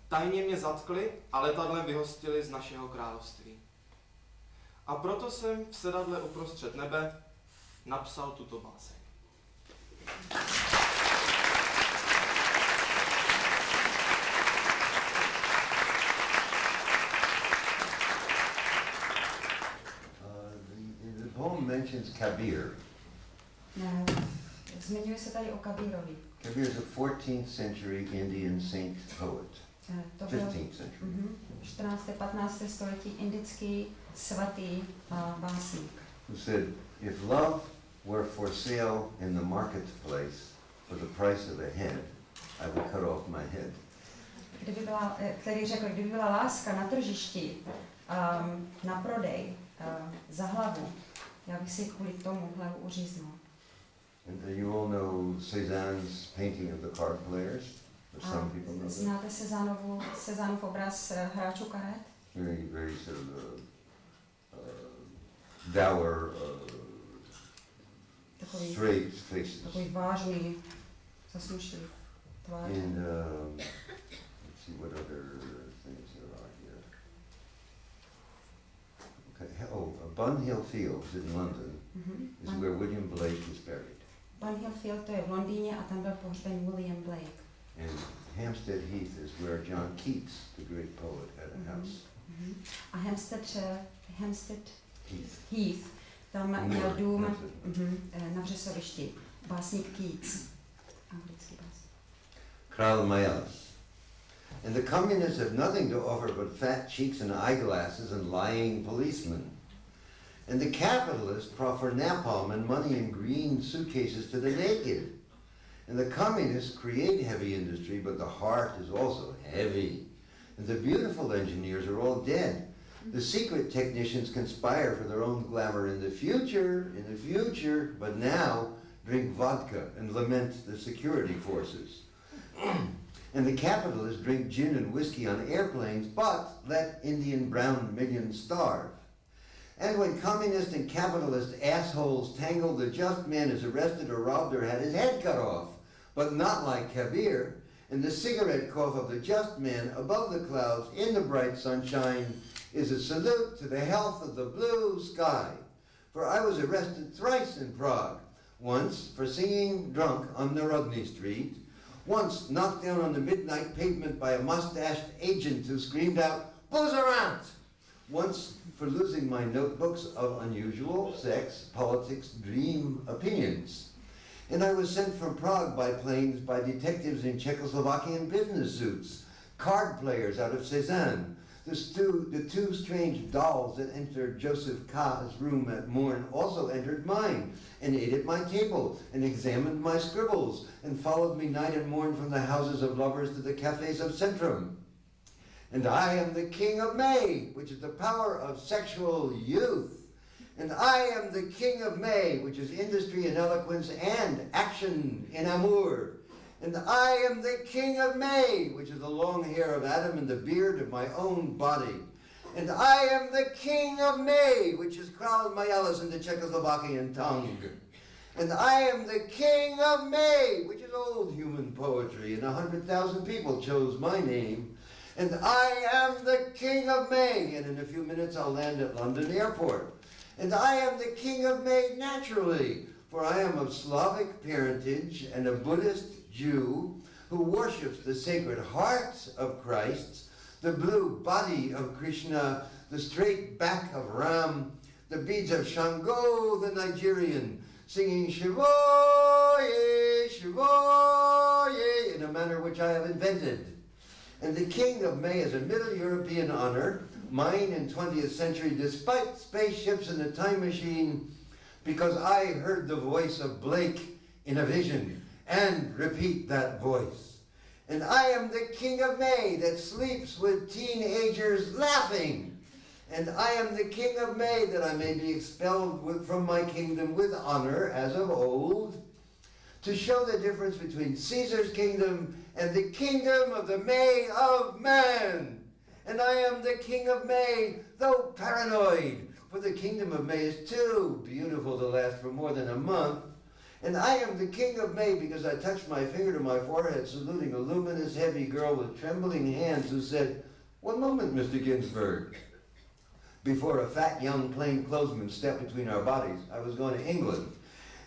Tajně mě zatkli a letadlem vyhostili z našeho království. A proto jsem v sedadle uprostřed nebe napsal tuto báseň. The poem mentions Kabir. Zmiňuje se tady o Kabirovi. Kabir is a 14th century Indian saint poet. To byl 15th century. 14. 15. století indický svatý básník. Who said, if love were for sale in the marketplace for the price of a head, I would cut off my head. Který řekl, kdyby byla láska na tržišti na prodej za hlavu, já bych si kvůli tomu hlavu uříznul. And you all know Cézanne's painting of the card players? Or some people know that? Znáte Cézannův obraz hráčů karet? Very sort of dour, straight faces. Takový vážný, zasmušlivý tvář. And let's see what other things there are here. Okay. Bunhill Fields in London is where William Blake is buried. Bunhill Field to je v Londýně a tam byl pohřben William Blake. And Hampstead Heath is where John Keats, the great poet, had a house. A Hampstead Heath, tam měl dům na Vřesovišti. Básník Keats, anglický básník. Král Majas. And the communists have nothing to offer but fat cheeks and eyeglasses and lying policemen. And the capitalists proffer napalm and money in green suitcases to the naked. And the communists create heavy industry, but the heart is also heavy. And the beautiful engineers are all dead. The secret technicians conspire for their own glamour in the future, but now drink vodka and lament the security forces. And the capitalists drink gin and whiskey on airplanes, but let Indian brown millions starve. And when communist and capitalist assholes tangle, the just man is arrested or robbed or had his head cut off, but not like Kabir. And the cigarette cough of the just man above the clouds in the bright sunshine is a salute to the health of the blue sky. For I was arrested thrice in Prague, once for singing drunk on Narodny Street, once knocked down on the midnight pavement by a mustached agent who screamed out, "Buzerant!" Once for losing my notebooks of unusual sex, politics, dream opinions. And I was sent from Prague by planes by detectives in Czechoslovakian business suits, card players out of Cézanne, The two strange dolls that entered Joseph K.'s room at morn also entered mine, and ate at my table, and examined my scribbles, and followed me night and morn from the houses of lovers to the cafes of Centrum. And I am the King of May, which is the power of sexual youth. And I am the King of May, which is industry and eloquence and action in amour. And I am the King of May, which is the long hair of Adam and the beard of my own body. And I am the King of May, which is Král Majalis in the Czechoslovakian tongue. And I am the King of May, which is old human poetry, and 100,000 people chose my name. And I am the King of May, and in a few minutes I'll land at London Airport. And I am the King of May naturally, for I am of Slavic parentage and a Buddhist Jew who worships the sacred heart of Christ, the blue body of Krishna, the straight back of Ram, the beads of Shango the Nigerian, singing Shivoye, Shivoye in a manner which I have invented. And the King of May is a Middle European honor, mine in 20th century, despite spaceships and a time machine, because I heard the voice of Blake in a vision, and repeat that voice. And I am the King of May that sleeps with teenagers laughing. And I am the King of May that I may be expelled from my kingdom with honor as of old, to show the difference between Caesar's kingdom and the kingdom of the May of man. And I am the King of May, though paranoid, for the kingdom of May is too beautiful to last for more than a month. And I am the King of May because I touched my finger to my forehead, saluting a luminous, heavy girl with trembling hands who said, "One moment, Mr. Ginsberg." Before a fat young plainclothesman stepped between our bodies, I was going to England.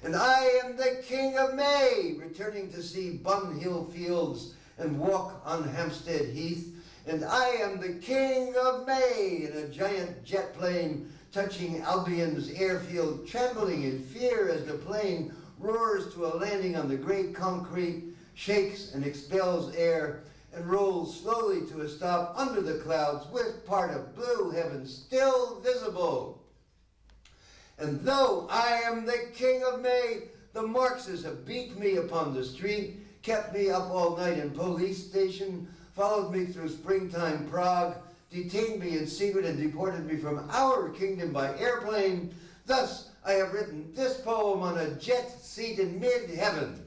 And I am the King of May, returning to see Bun Hill Fields and walk on Hampstead Heath. And I am the King of May in a giant jet plane touching Albion's airfield, trembling in fear as the plane roars to a landing on the great concrete, shakes and expels air, and rolls slowly to a stop under the clouds with part of blue heaven still visible. And though I am the King of May, the Marxists have beat me upon the street, kept me up all night in police station, followed me through springtime Prague, detained me in secret and deported me from our kingdom by airplane. Thus, I have written this poem on a jet seat in mid-heaven.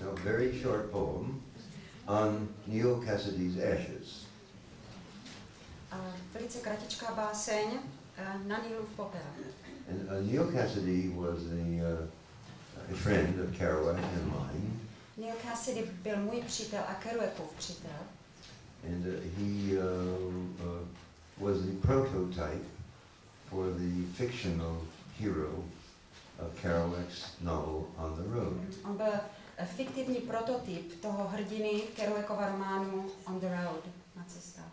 A very short poem on Neil Cassidy's ashes. Velice kratičká báseň na Nílův popel. And Neil Cassidy was a friend of Kerouac and mine. Neil Cassidy byl můj přítel a Kerouacův přítel. And he was the prototype for the fictional hero of Kerouac's novel On the Road. On byl fiktivní prototyp toho hrdiny Kerouacova románu On the Road, na cestách.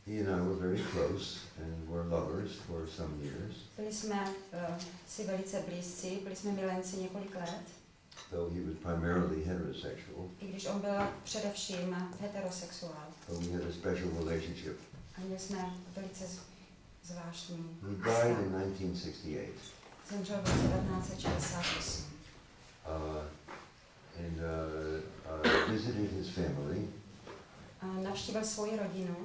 He and I were very close and were lovers for some years. Byli jsme si velice blízcí, byli jsme milenci několik let. Though he was primarily heterosexual. I když on byl především heterosexuál. But we had a special relationship. A měli jsme velice zvláštní He died in 1968. Zemřel v roce 1968. Visited his family. Navštívil svoji rodinu.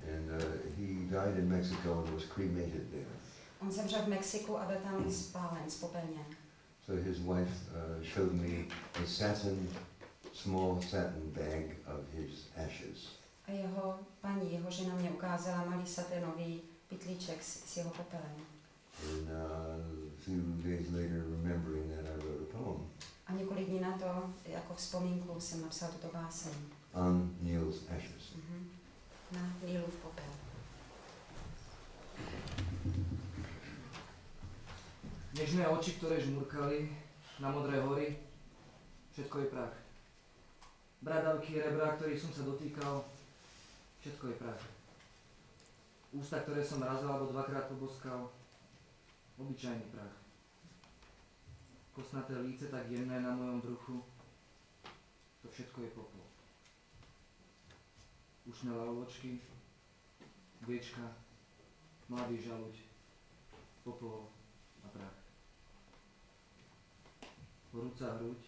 And he died in Mexico and was cremated there. On zemřel v Mexiku a byl tam spálen, spopelněn. So his wife showed me a small satin bag of his ashes. A jeho žena mě ukázala malý saténový pytlíček s jeho popelem. And a few days later, remembering that, I wrote a poem. A několik dní na to, jako vzpomínku, jsem napsal tuto báseň. On Neil's ashes. Na Neilův popel. Nežné oči, ktoré žmurkali na modré hory, všetko je prach. Bradavky, rebra, ktorých som sa dotýkal, všetko je prach. Ústa, ktoré som razil alebo dvakrát poboskal, obyčajný prach. Kosnaté líce tak jemné na mojom bruchu, to všetko je popol. Ušné laločky, viečka, mladý žaluď, popol a prach. Horúca hruď,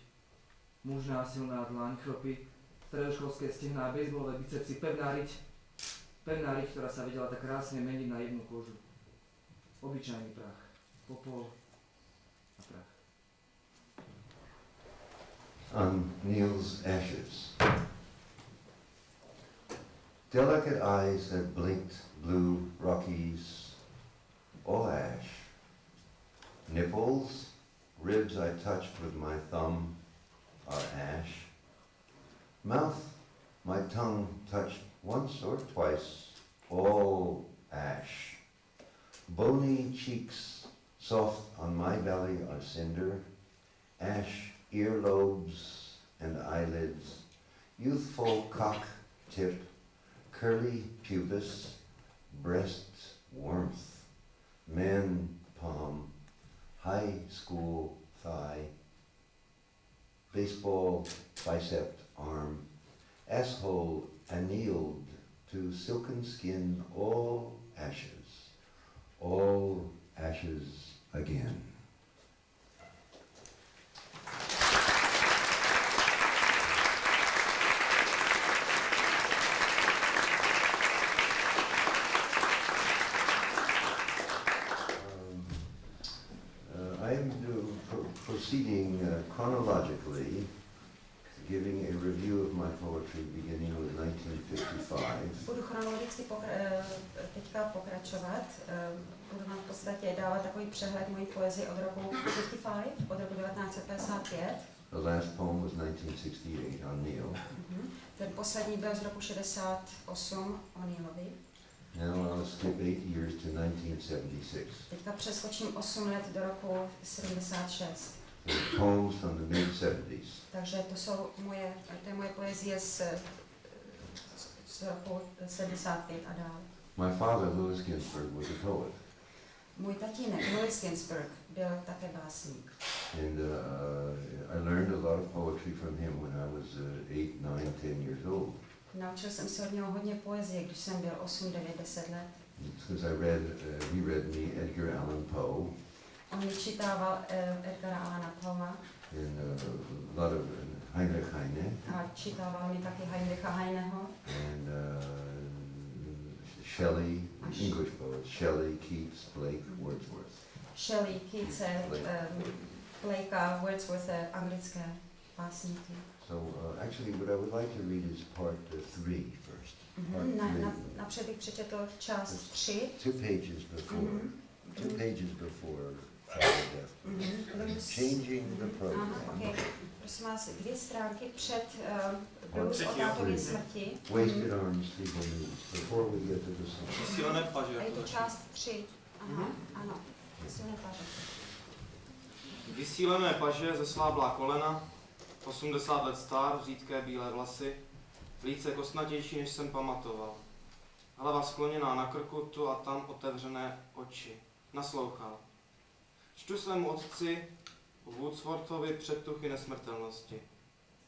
mužná silná dlaň, chlopy, stredoškolské stehná, bejsbolové bicepsy, pevná riť, ktorá sa vedela tak krásne meniť na jednu kožu. Obyčajný prach, popol a prach. On Neil's ashes. Delicate eyes that blinked blue Rockies, all ash. Nipples, ribs I touched with my thumb are ash. Mouth, my tongue touched once or twice, all ash. Bony cheeks, soft on my belly are cinder, ash earlobes and eyelids, youthful cock tip, curly pubis, breast warmth, man palm, high school thigh, baseball bicep arm, asshole annealed to silken skin, all ashes again. I'm proceeding chronologically, giving a review of my poetry beginning with 1955. Budu chronologicky teďka pokračovat. Budu vám v podstatě dávat takový přehled mojí poezie od roku 55, od roku 1955. The last poem was 1968 on Neil. Ten poslední byl z roku 68 o Neilovi. Now I'll skip 8 years to 1976. Teďka přeskočím 8 let do roku 76. Poems from the mid-70s. Takže to je moje poezie z roku 75 a dále. My father, Louis Ginsberg, was a poet. Můj tatínek, Louis Ginsberg, byl také básník. And I learned a lot of poetry from him when I was 8, 9, 10 years old. Naučil jsem se od něho hodně poezie, když jsem byl 8, 9, 10 let. Because he read me Edgar Allan Poe. On mi čítával Edgara Allana Poea. And a lot of Heinrich Heine. A čítával mi taky Heinricha Heineho. And Shelley, English poets, Shelley, Keats, Blake, Wordsworth. Shelley, Keats, Blakea, Wordsworth, anglické básníky. So actually what I would like to read is part 3 first. Napřed bych přečetl část 3. 2 pages before. 2 pages before father death. Changing the program. Okay. Prosím vás, 2 stránky před blues o tátově smrti. Wasted arms, feeble knees. Before we get to the song. Vysílené paže. A je to část 3. Aha, ano. Vysílené paže. Vysílené paže, zesláblá kolena, 80 let star, řídké bílé vlasy, líce kostnatější, než jsem pamatoval. Hlava skloněná na krku, tu a tam otevřené oči. Naslouchal. Čtu svému otci Wordsworthovi předtuchy nesmrtelnosti.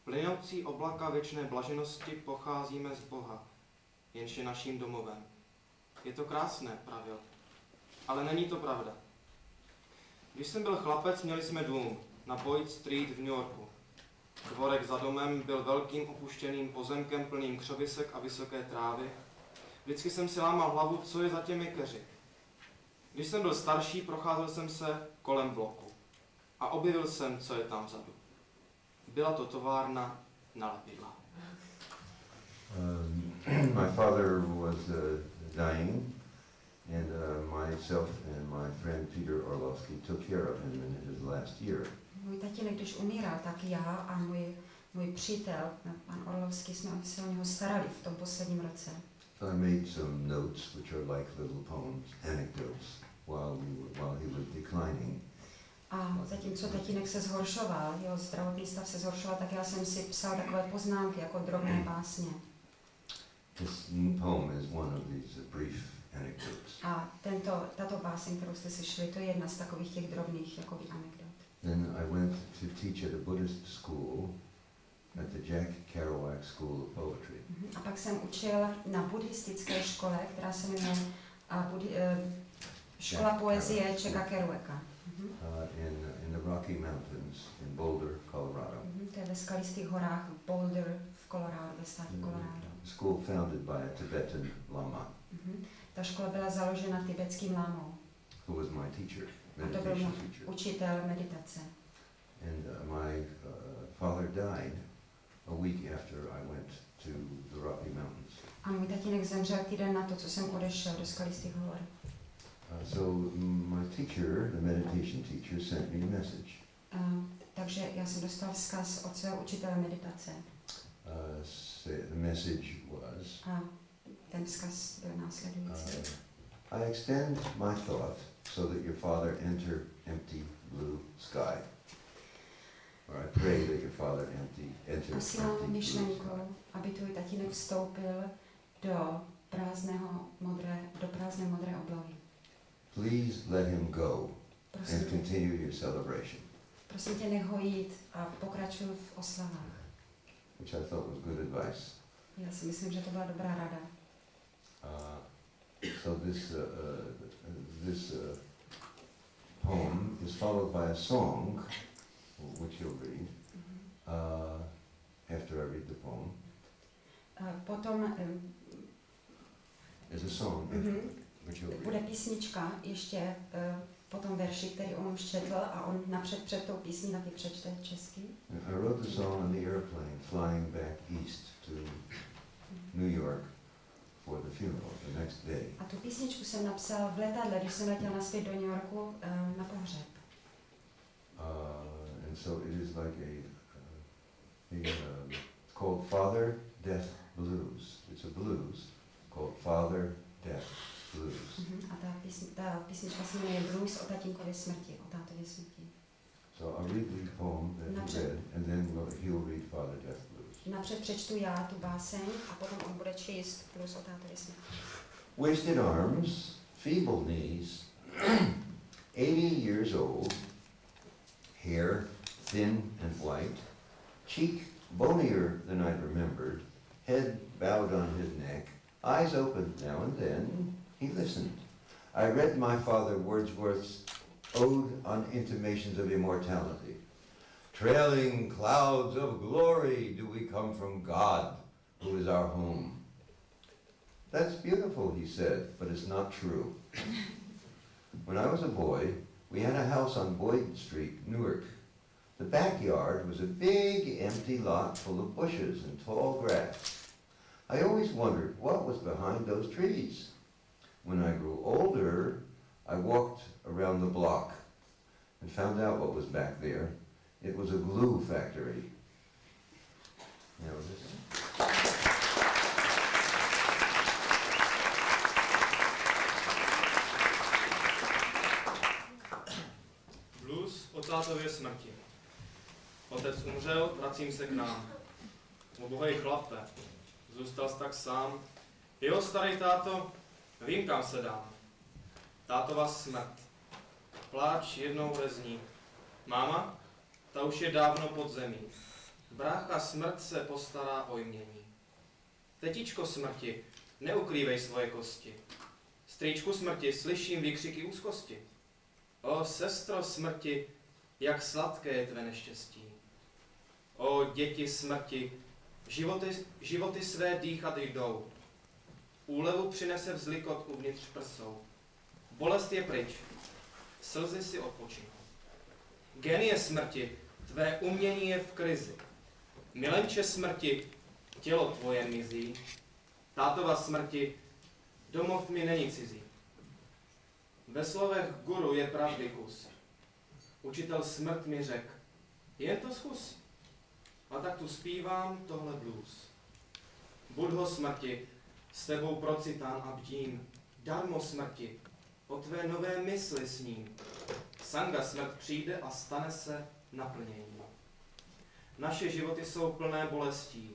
Plynoucí oblaka věčné blaženosti pocházíme z Boha, jenž je naším domovem. Je to krásné, pravil. Ale není to pravda. Když jsem byl chlapec, měli jsme dům na Boyd Street v New Yorku. Dvorek za domem byl velkým opuštěným pozemkem plným křovisek a vysoké trávy. Vždycky jsem si lámal hlavu, co je za těmi keři. Když jsem byl starší, procházel jsem se kolem bloku a objevil jsem, co je tam vzadu. Byla to továrna na lepidla. My father was dying, and myself and my friend Peter Orlovsky took care of him in his last year. Můj tatínek, když umíral, tak já a můj přítel, pan Orlovský, jsme se o něho starali v tom posledním roce. So I made some notes, which are like little poems, anecdotes, while he was declining. A zatímco tatínek se zhoršoval, jeho zdravotní stav se zhoršoval, tak já jsem si psal takové poznámky jako drobné básně. This poem is one of these brief anecdotes. A tato báseň, kterou jste slyšeli, to je jedna z takových těch drobných jakoby anekdot. Then I went to teach at a Buddhist school, at the Jack Kerouac School of Poetry. A pak jsem učil na buddhistické škole, která se jmenuje Škola poezie Jacka Kerouaca. In the Rocky Mountains in Boulder, Colorado. To je ve skalistých horách Boulder v Colorado, ve státě Colorado. School founded by a Tibetan Lama. Ta škola byla založena tibetským lámou. Who was my teacher, A to byl meditation teacher. učitel meditace. And my father died a week after I went to the Rocky Mountains. A můj tatínek zemřel týden na to, co jsem odešel do skalistých hor. So my teacher, the meditation teacher, sent me a message. Takže já jsem dostal vzkaz od svého učitele meditace. The message was, A ten vzkaz byl následující. I extend my thought so that your father enter empty blue sky. Or I pray that your father enter Posílám empty blue myšlenku, sky. aby tvůj tatínek vstoupil do prázdné modré oblohy. Please let him go Prosím and tě, continue your celebration. prosím tě, nech ho jít a pokračuj v oslavách. Which I thought was good advice. Já si myslím, že to byla dobrá rada. So this poem is followed by a song, which you'll read, after I read the poem. Potom There's a song, which you'll bude read. písnička ještě po tom verši, který on už četl, a on napřed před tou písní taky přečte česky. I wrote the song on the airplane flying back east to New York for the funeral the next day. A tu písničku jsem napsal v letadle, když jsem letěl nazpět do New Yorku na pohřeb. And so it is like it's called Father Death Blues. It's a blues called Father Death Blues. A ta písnička se jmenuje Blues o tatínkově smrti, o tátově smrti. So I'll read the poem that he read, and then he'll read Father Death Blues. Napřed přečtu já tu báseň a potom on bude číst Blues o tátově smrti. Wasted arms, feeble knees, 80 years old, hair thin and white, cheek bonier than I'd remembered, head bowed on his neck, eyes opened now and then. He listened. I read my father Wordsworth's Ode on Intimations of Immortality. Trailing clouds of glory do we come from God, who is our home. That's beautiful, he said, but it's not true. When I was a boy, we had a house on Boyd Street, Newark. The backyard was a big empty lot full of bushes and tall grass. I always wondered what was behind those trees. When I grew older, I walked around the block and found out what was back there. It was a glue factory. Now listen. Blues o tátově smrti. Otec umřel, vracím se k nám. Obohej chlape, zůstal jsi tak sám. Jo, starý táto, vím, kam se dám. Tátova smrt. Pláč jednou rezní. Máma, ta už je dávno pod zemí. Brácha smrt se postará o jmění. Tetičko smrti, neukrývej svoje kosti. Strýčku smrti, slyším výkřiky úzkosti. O sestro smrti, jak sladké je tvé neštěstí. O děti smrti, životy své dýchat jdou. Úlevu přinese vzlikot uvnitř prsou. Bolest je pryč, slzy si odpočinou. Genie smrti, tvé umění je v krizi. Milenče smrti, tělo tvoje mizí. Tátova smrti, domov mi není cizí. Ve slovech guru je pravdy kus. Učitel smrt mi řek, jen to zkus. A tak tu zpívám tohle blues. Budho smrti, s tebou procitán a bdím. Darmo smrti, o tvé nové mysli sním. Sanga smrt přijde a stane se naplněním. Naše životy jsou plné bolestí.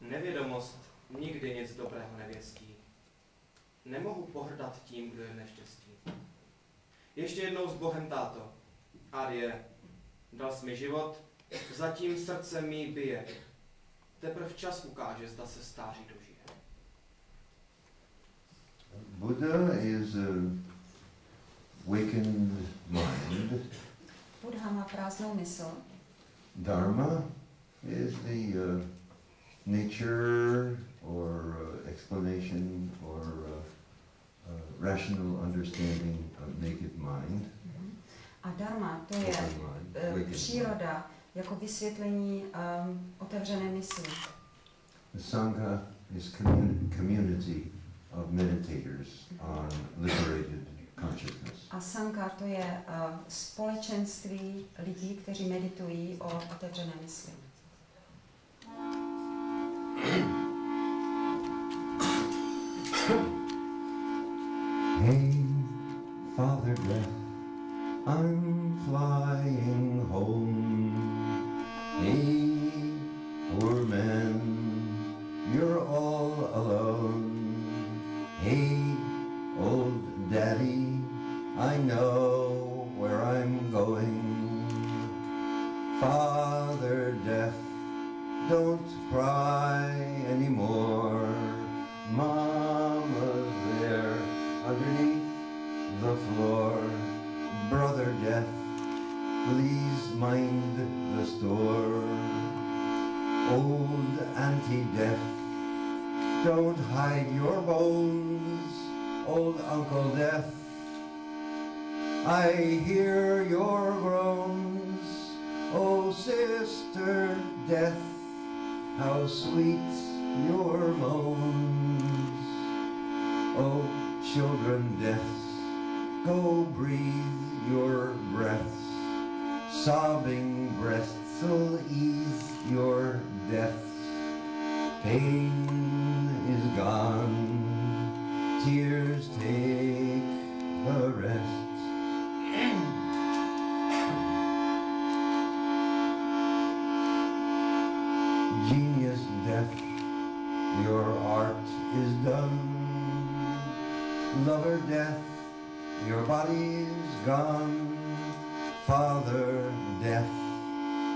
Nevědomost nikdy nic dobrého nevěstí. Nemohu pohrdat tím, kdo je v neštěstí. Ještě jednou s Bohem, táto. Adie. Dal jsi mi život, zatím srdce mi bije. Teprv čas ukáže, zda se stáří dožije. Buddha is a wakened mind. Buddha má prázdnou mysl. Dharma is the nature or explanation or rational understanding of naked mind. A dharma, to je příroda jako vysvětlení otevřené mysli. The Sangha is community of meditators on liberated consciousness. A Sangha, to je společenství lidí, kteří meditují o otevřené mysli. Hey, Father Death, I'm flying home. Hey, poor man, you're all alone. Hey, old daddy, I know where I'm going. Father Death, don't cry anymore. Mama's there underneath the floor. Brother Death, please mind the store. Old Auntie Death, don't hide your bones. Old Uncle Death, I hear your groans. Oh, Sister Death, how sweet your moans. Oh, children deaths, go breathe your breaths. Sobbing breaths'll ease your deaths. Pain is gone, tears take a rest. Genius death, your art is done. Lover death, your body's gone. Father death,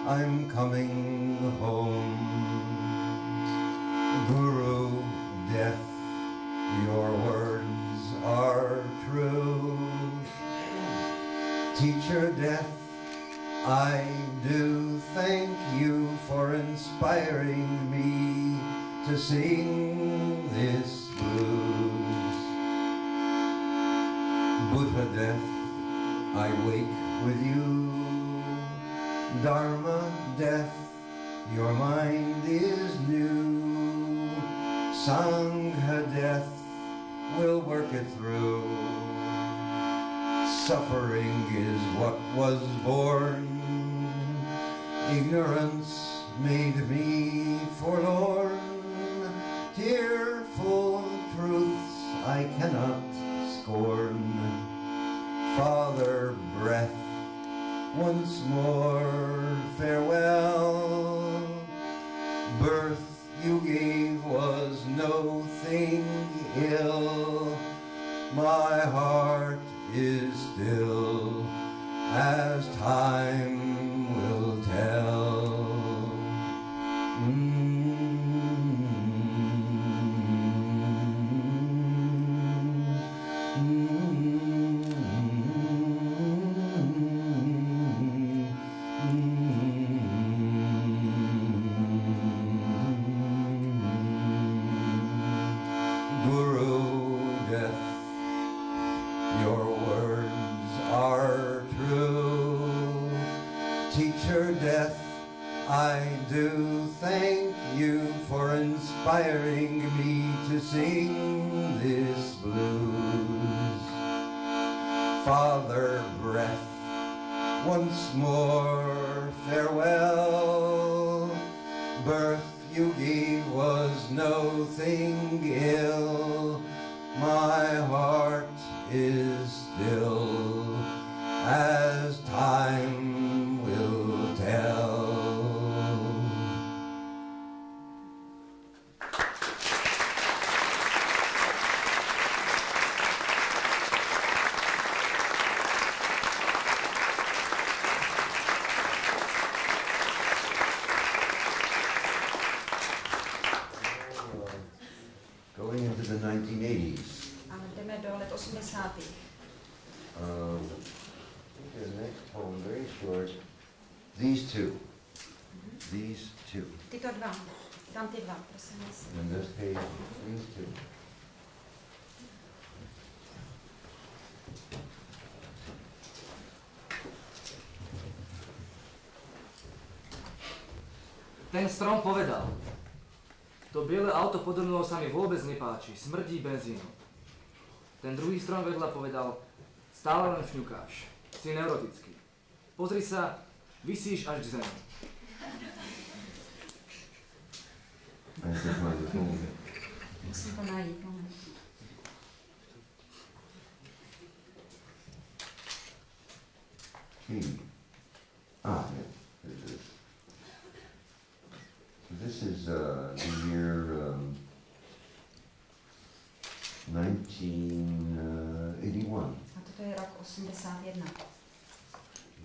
I'm coming home. Guru death, your words are true. Teacher death, I do thank you for inspiring me to sing this blues. Buddha death, I wake with you. Dharma death, your mind is new. Sangha death, we'll work it through. Suffering is what was born. Ignorance made me forlorn. Tearful truths I cannot scorn. Father breath, once more farewell. Birth you gave was no thing ill. My heart is still, as time will tell. I do thank you for inspiring me to sing this blues. Father breath, once more farewell. Birth you gave was no thing ill. My heart is still as These two. These two. Tyto dva. Tam ty dva, prosím vás. And this page, these two. Ten strom povedal, to biele auto pode mnou sa mi vôbec nepáči, smrdí benzínom. Ten druhý strom vedľa povedal, stále len fňukáš, si neurotický. Pozri sa, visíš až k zemi. Musím to najít, moment. Here it is. This is the year 1981. A toto je rok 81.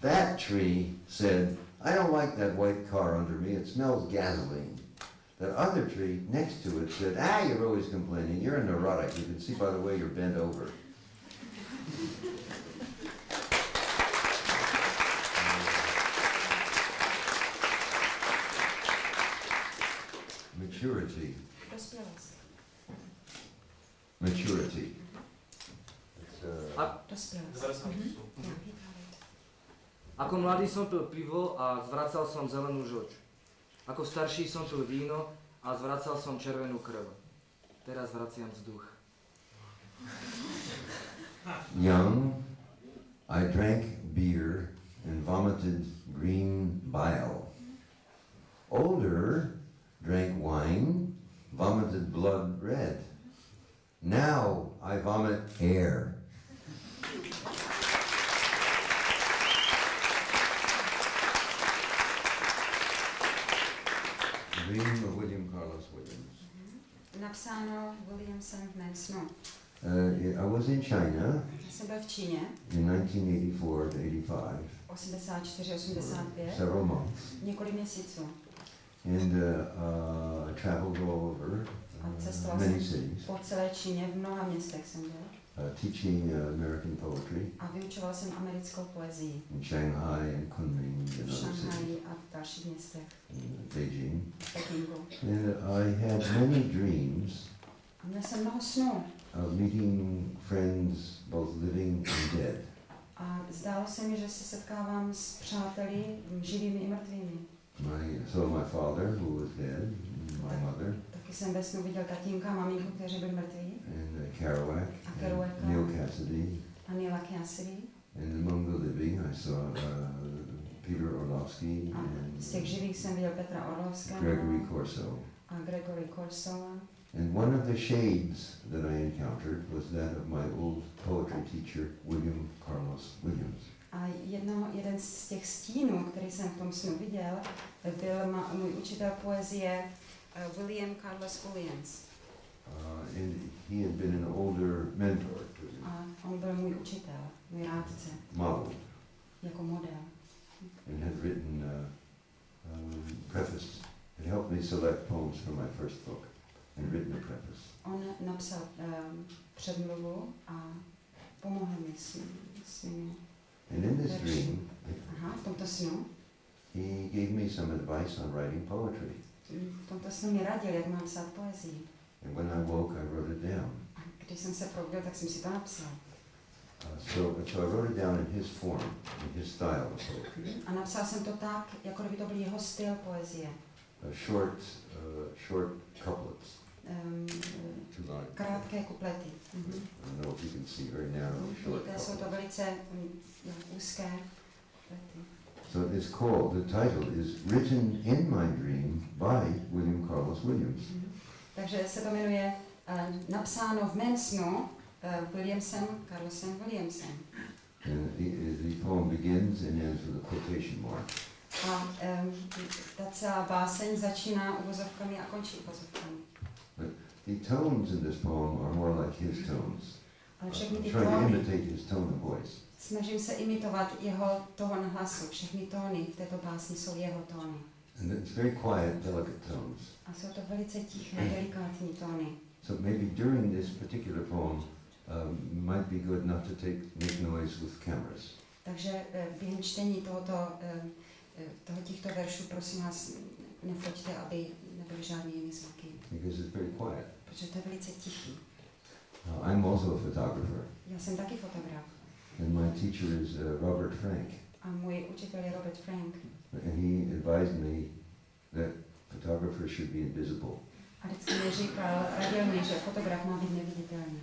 That tree said, I don't like that white car under me, it smells gasoline. That other tree next to it said, you're always complaining, you're a neurotic, you can see by the way you're bent over. Maturity. Maturity. Ako mladý som pil pivo a zvracal som zelenú žoč. Ako starší som pil víno a zvracal som červenú krv. Teraz vraciam vzduch. Young, I drank beer and vomited green bile. Older, drank wine, vomited blood red. Now I vomit air. Dream of William Carlos Williams. Napsáno Williamsem v mém snu. I was in China Jsem byl v Číně. in 1984 to 85. 84-85. Several months. Několik měsíců. And I traveled all over many cities. Po celé Číně, v mnoha městech jsem byl. Teaching American poetry. A vyučoval jsem americkou poezii. In Shanghai and Kunming and v other Šanghaji cities. a v dalších městech. In Beijing. V Pekingu. And I had many dreams A měl jsem mnoho snů. of meeting friends both living and dead. A zdálo se mi, že se setkávám s přáteli živými i mrtvými. My father, who was dead, and my mother, Taky jsem ve snu viděl tatínka a maminku, kteří byli mrtví. and Kerouac, and Neil Cassidy. A Neila Cassidy. And among the living, I saw Peter Orlovsky A z těch and živých jsem viděl Petra Orlovského Gregory Corso. a Gregory Corso. And one of the shades that I encountered was that of my old poetry teacher, William Carlos Williams. A jeden z těch stínů, který jsem v tom snu viděl, byl můj učitel poezie William Carlos Williams. And he had been an older mentor to me. A on byl můj učitel, můj rádce, Model. jako model. And had written preface. It helped me select poems for my first book and written a preface. On napsal předmluvu a pomohl mi s nimi. And in this dream, Aha, v tomto snu. he gave me some advice on writing poetry. V tomto snu mi radil, jak mám psát poezii. And when I woke, I wrote it down. A když jsem se probudil, tak jsem si to napsal. So I wrote it down in his form, in his style of poetry. A napsal jsem to tak, jako kdyby to byl jeho styl poezie. Short couplets. Krátké kuplety. I don't know if you can see very narrow, short Jsou to couplets. velice úzké kuplety. So it's called, the title is Written in My Dream by William Carlos Williams. Takže se to jmenuje Napsáno v mém snu Williamsem Carlosem Williamsem. And the poem begins and ends with a quotation mark. A ta celá báseň začíná uvozovkami a končí uvozovkami. But the tones in this poem are more like his tones. Ale všechny I'm ty trying to tóny, imitate his tone of voice. snažím se imitovat jeho tón hlasu. Všechny tóny v této básni jsou jeho tóny. And it's very quiet, delicate tones. A jsou to velice tiché, delikátní tóny. So maybe during this particular poem, might be good not to make noise with cameras. Takže během čtení tohoto těchto veršů, prosím vás, nefoťte, aby nebyly žádné jiné zvuky. Because it's very quiet. Protože to je velice tichý. I'm also a photographer. Já jsem taky fotograf. And my teacher is Robert Frank. A můj učitel je Robert Frank. And he advised me that photographers should be invisible. A vždycky mi říkal, radil mi, že fotograf má být neviditelný.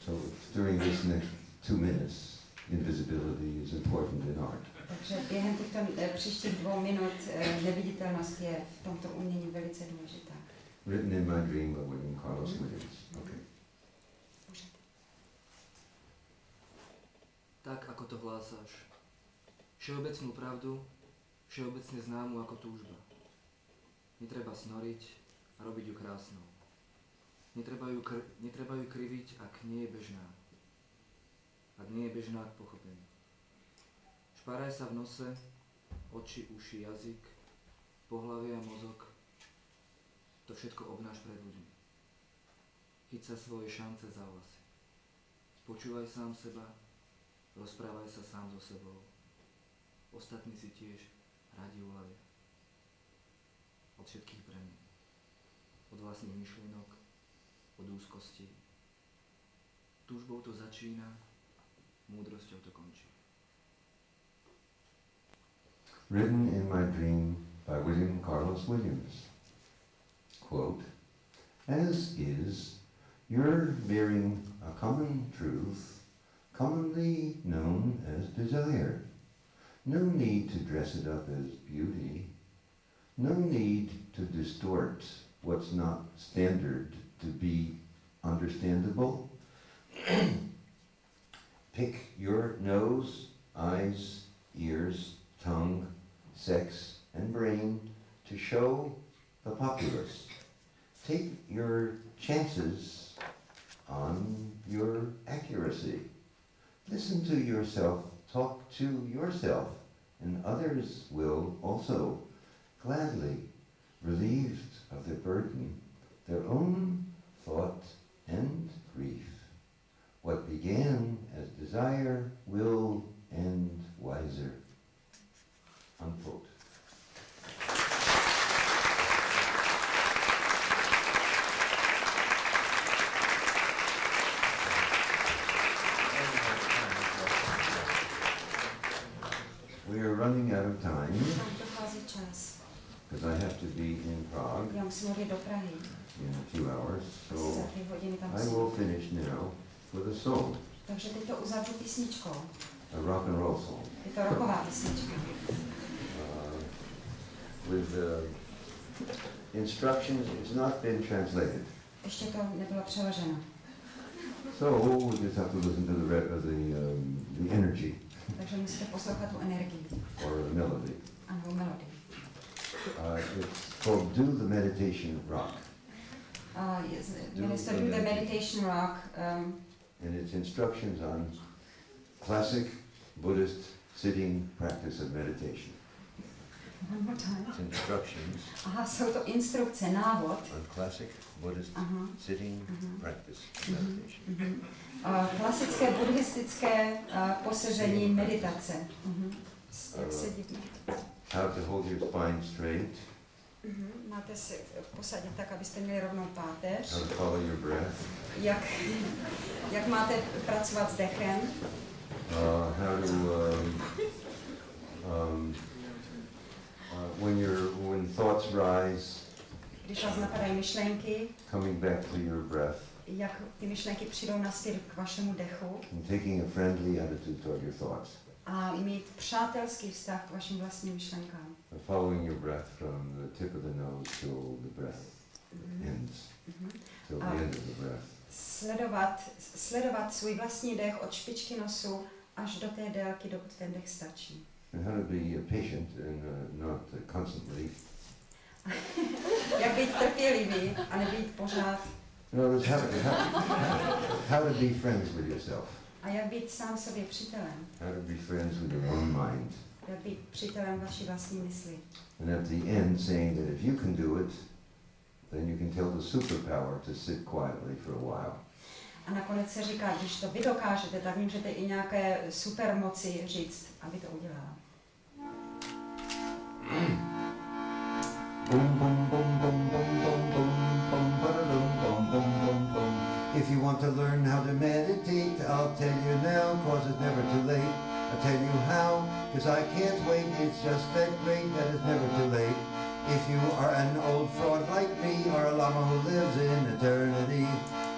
So during this next 2 minutes, invisibility is important in art. Takže během těchto příštích 2 minut neviditelnost je v tomto umění velice důležitá. Written in my dream by William Carlos Williams. Okay. Tak, ako to hlásáš. Všeobecnú pravdu, všeobecne známu ako túžba. Netreba snoriť a robiť ju krásnou. Netreba ju kriviť, ak nie je bežná. Ak nie je bežná k pochopeniu. Špáraj sa v nose, oči, uši, jazyk, pohlavie a mozog. To všetko obnáš pred ľuďmi. Chyť sa svoje šance za vlasy. Počúvaj sám seba, rozprávaj sa sám so sebou. Ostatní si tiež radi uľavia. Od všetkých bremien. Od vlastných myšlienok, od úzkosti. Túžbou to začína, múdrosťou to končí. Written in my dream by William Carlos Williams. Quote, as is, you're bearing a common truth, commonly known as desire. No need to dress it up as beauty. No need to distort what's not standard to be understandable. Pick your nose, eyes, ears, tongue, sex, and brain to show the populace. Take your chances on your accuracy. Listen to yourself, talk to yourself, and others will also gladly, relieved of their burden, their own thought and grief. What began as desire will end wiser. Unquote. We are running out of time because I have to be in Prague in a few hours, so I will finish now with a song. Takže teď to uzavřu písničkou. A rock and roll song. Je to rocková písnička. With instructions, it's not been translated. Ještě to nebylo přeloženo. So we just have to listen to the energy. Takže musíte poslouchat tu energii. Or the melody. Ano, melodii. It's called Do the Meditation Rock. Jmenuje se Do the Meditation Rock. And it's instructions on classic Buddhist sitting practice of meditation. One more time. It's instructions. Aha, jsou to instrukce, návod. On classic Buddhist sitting practice of meditation. Klasické buddhistické poseření meditace. Jak sedíme? How to hold your spine straight. Máte se posadit tak, abyste měli rovnou páteř. How to follow your breath. Jak máte pracovat s dechem. How to when thoughts rise. Když vás napadají myšlenky. Coming back to your breath. Jak ty myšlenky přijdou nazpět k vašemu dechu. And taking a friendly attitude toward your thoughts. A mít přátelský vztah k vašim vlastním myšlenkám. Following your breath from the tip of the nose till the breath ends. Till the end of the breath. Sledovat svůj vlastní dech od špičky nosu až do té délky, dokud ten dech stačí. And how to be patient and not constantly. Jak být trpělivý a nebýt pořád. How to be friends with yourself. A jak být sám sobě přítelem. How to be friends with your own mind. Jak být přítelem vaší vlastní mysli. And at the end saying that if you can do it, then you can tell the superpower to sit quietly for a while. A nakonec se říká, když to vy dokážete, tak můžete i nějaké supermoci říct, aby to udělala. Boom, boom, boom, boom, boom, boom, boom, boom, ba-da-dum, boom, boom, boom, boom. If you want to learn how to meditate, I'll tell you now, 'cause it's never too late. I'll tell you how, 'cause I can't wait. It's just that great that it's never too late. If you are an old fraud like me, or a llama who lives in eternity,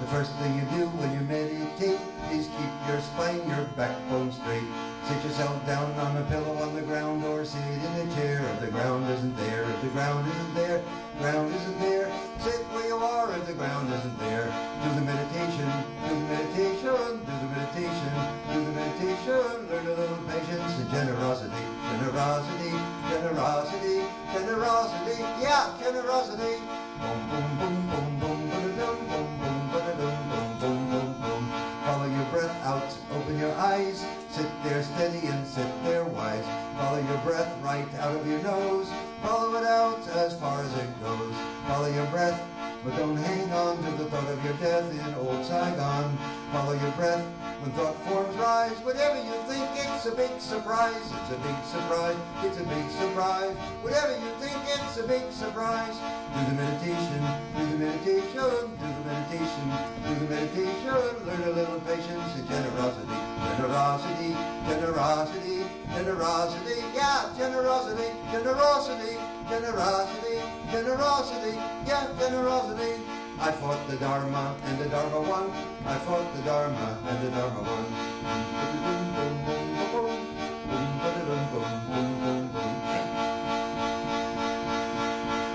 the first thing you do when you meditate is keep your spine, your backbone straight. Sit yourself down on a pillow on the ground, or sit in a chair if the ground isn't there. If the ground isn't there, ground isn't there. Sit where you are if the ground isn't there. Do the meditation, do the meditation, do the meditation, do the meditation. Learn a little patience and generosity, generosity, generosity, generosity. Yeah, generosity. Boom, boom, boom, boom, boom, ba-da-dum, boom, boom, ba-da-dum, boom, boom, boom, boom. Follow your breath out, open your eyes. Sit there steady and sit there wise. Follow your breath right out of your nose. Follow it out as far as it goes. Follow your breath, but don't hang on to the thought of your death in old Saigon. Follow your breath when thought forms rise. Whatever you think, it's a big surprise. It's a big surprise. It's a big surprise. Whatever you think, it's a big surprise. Do the meditation. Do the meditation. Do the meditation. Do the meditation. Learn a little patience and generosity. Generosity. Generosity. Generosity. Yeah, generosity. Generosity. Generosity. Generosity. Yeah, generosity. I fought the Dharma and the Dharma won. I fought the Dharma and the Dharma won.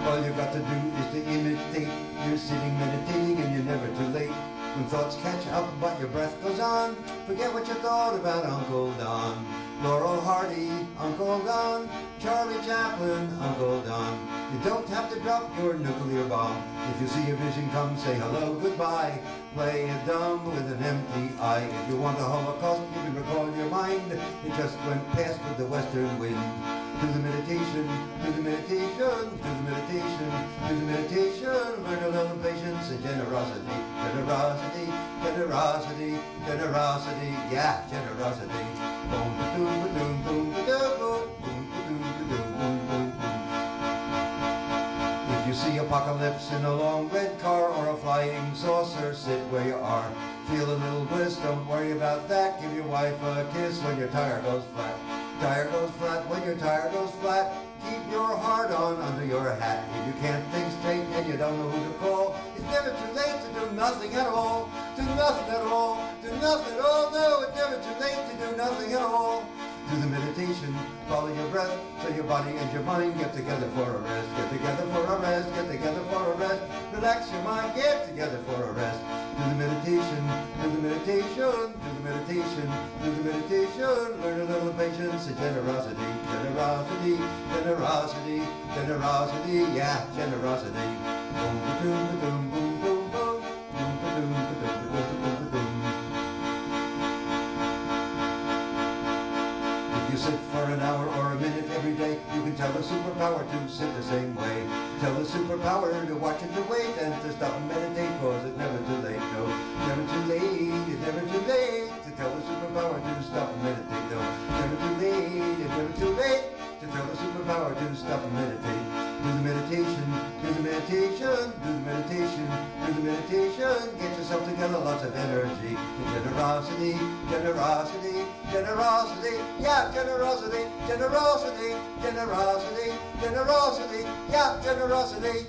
All you got to do is to imitate. You're sitting meditating and you're never too late. When thoughts catch up but your breath goes on, forget what you thought about Uncle Don. Laurel Hardy, Uncle Don. Charlie Chaplin, Uncle Don. You don't have to drop your nuclear bomb. If you see a vision come, say hello, goodbye. Play it dumb with an empty eye. If you want the Holocaust, you can recall your mind. It just went past with the western wind. Do the meditation, do the meditation, do the meditation, do the meditation. Learn a little patience and generosity. Generosity, generosity, generosity. Yeah, generosity. Boom, ba-doom, ba-doom, boom, ba-doom, boom, ba-doom, ba-doom, boom, boom, boom. If you see apocalypse in a long red car or a flying saucer, sit where you are. Feel a little bliss, don't worry about that. Give your wife a kiss when your tire goes flat. Tire goes flat when your tire goes flat. Keep your heart on under your hat. If you can't think straight and you don't know who to call, it's never too late to do nothing at all. Do nothing at all. Do nothing at all. No, it's never too late to do nothing at all. Do the meditation, follow your breath, so your body and your mind get together for a rest. Get together for a rest, get together for a rest. Relax your mind, get together for a rest. Do the meditation, do the meditation, do the meditation, do the meditation. Learn a little patience and generosity, generosity, generosity, generosity, yeah, generosity. Boom, ba-doom, ba-doom, boom, boom, boom, boom, ba-doom, ba-doom, ba-doom, ba-doom, ba-doom. You sit for an hour or a minute every day, you can tell the superpower to sit the same way. Tell the superpower to watch it, to wait, and to stop and meditate, cause it's never too late, no. Never too late, it's never too late to tell the superpower to stop and meditate, no. Never too late, it's never too late to tell the superpower to stop and meditate. Do the meditation, do the meditation, do the meditation, do the meditation. Get yourself together, lots of energy. And generosity, generosity, generosity. Yeah, generosity, generosity, generosity, generosity. Yeah, generosity.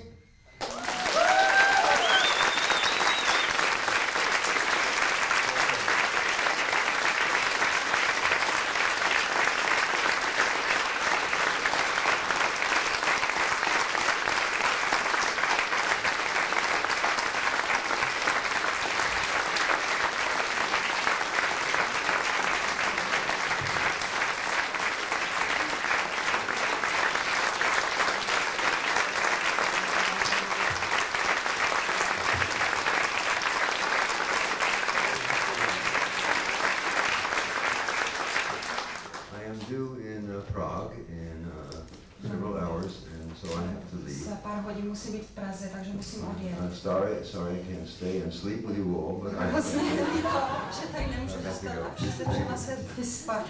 Musí být v Praze, takže musím odjet. I'm sorry, I can't stay and sleep with you all, but I have to. Že tady nemůžu dostat, že se třeba se vyspat.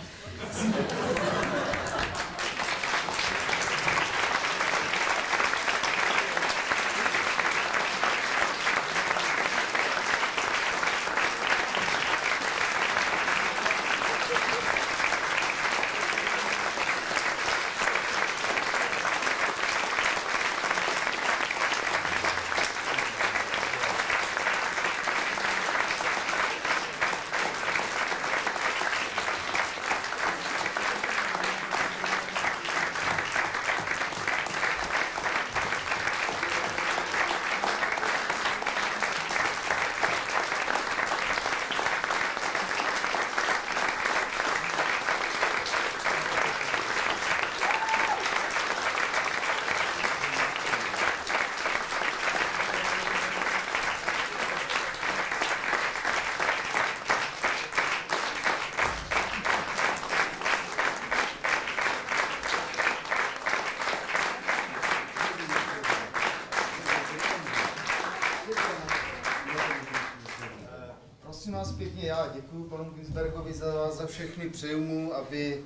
já děkuji panu Ginsbergovi za všechny, přeju mu, aby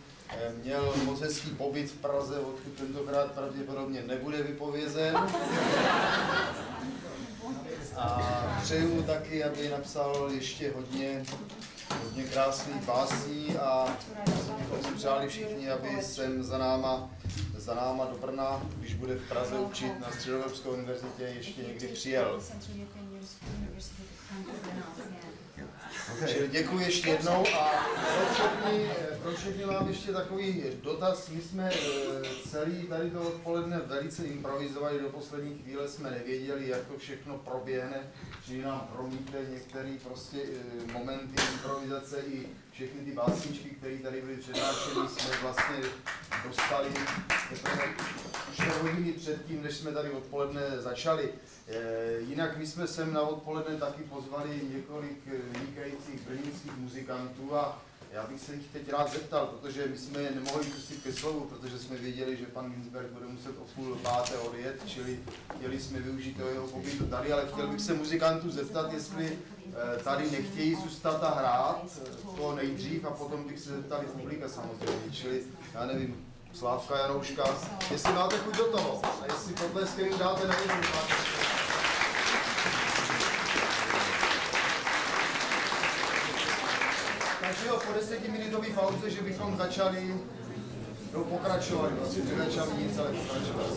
měl moc hezký pobyt v Praze, odkud tentokrát pravděpodobně nebude vypovězen. A přeju mu taky, aby napsal ještě hodně krásných básní a bychom si přáli všichni, aby sem za náma do Brna, když bude v Praze učit na Středoevropské univerzitě, ještě někdy přijel. Okay. Čili děkuji ještě jednou a pro všechny mám ještě takový dotaz. My jsme celý tady to odpoledne velice improvizovali, do poslední chvíle jsme nevěděli, jak to všechno proběhne, čili nám promítly některé prostě momenty improvizace i všechny ty básničky, které tady byly přednášeny, jsme vlastně dostali teprve 4 hodiny předtím, než jsme tady odpoledne začali. Jinak my jsme sem na odpoledne taky pozvali několik vynikajících brněnských muzikantů a já bych se jich teď rád zeptal, protože my jsme je nemohli pustit ke slovu, protože jsme věděli, že pan Ginsberg bude muset o 4:30 odjet, čili chtěli jsme využít jeho pobytu tady, ale chtěl bych se muzikantů zeptat, jestli tady nechtějí zůstat a hrát to nejdřív a potom bych se zeptali publika samozřejmě, čili já nevím, Slávka, Janouška, jestli máte chuť do toho a jestli potleskem jim dáte na něj. Takže jo, po 10minutové pauze, že bychom začali, pokračovali, vlastně nezačali nic, ale pokračovali.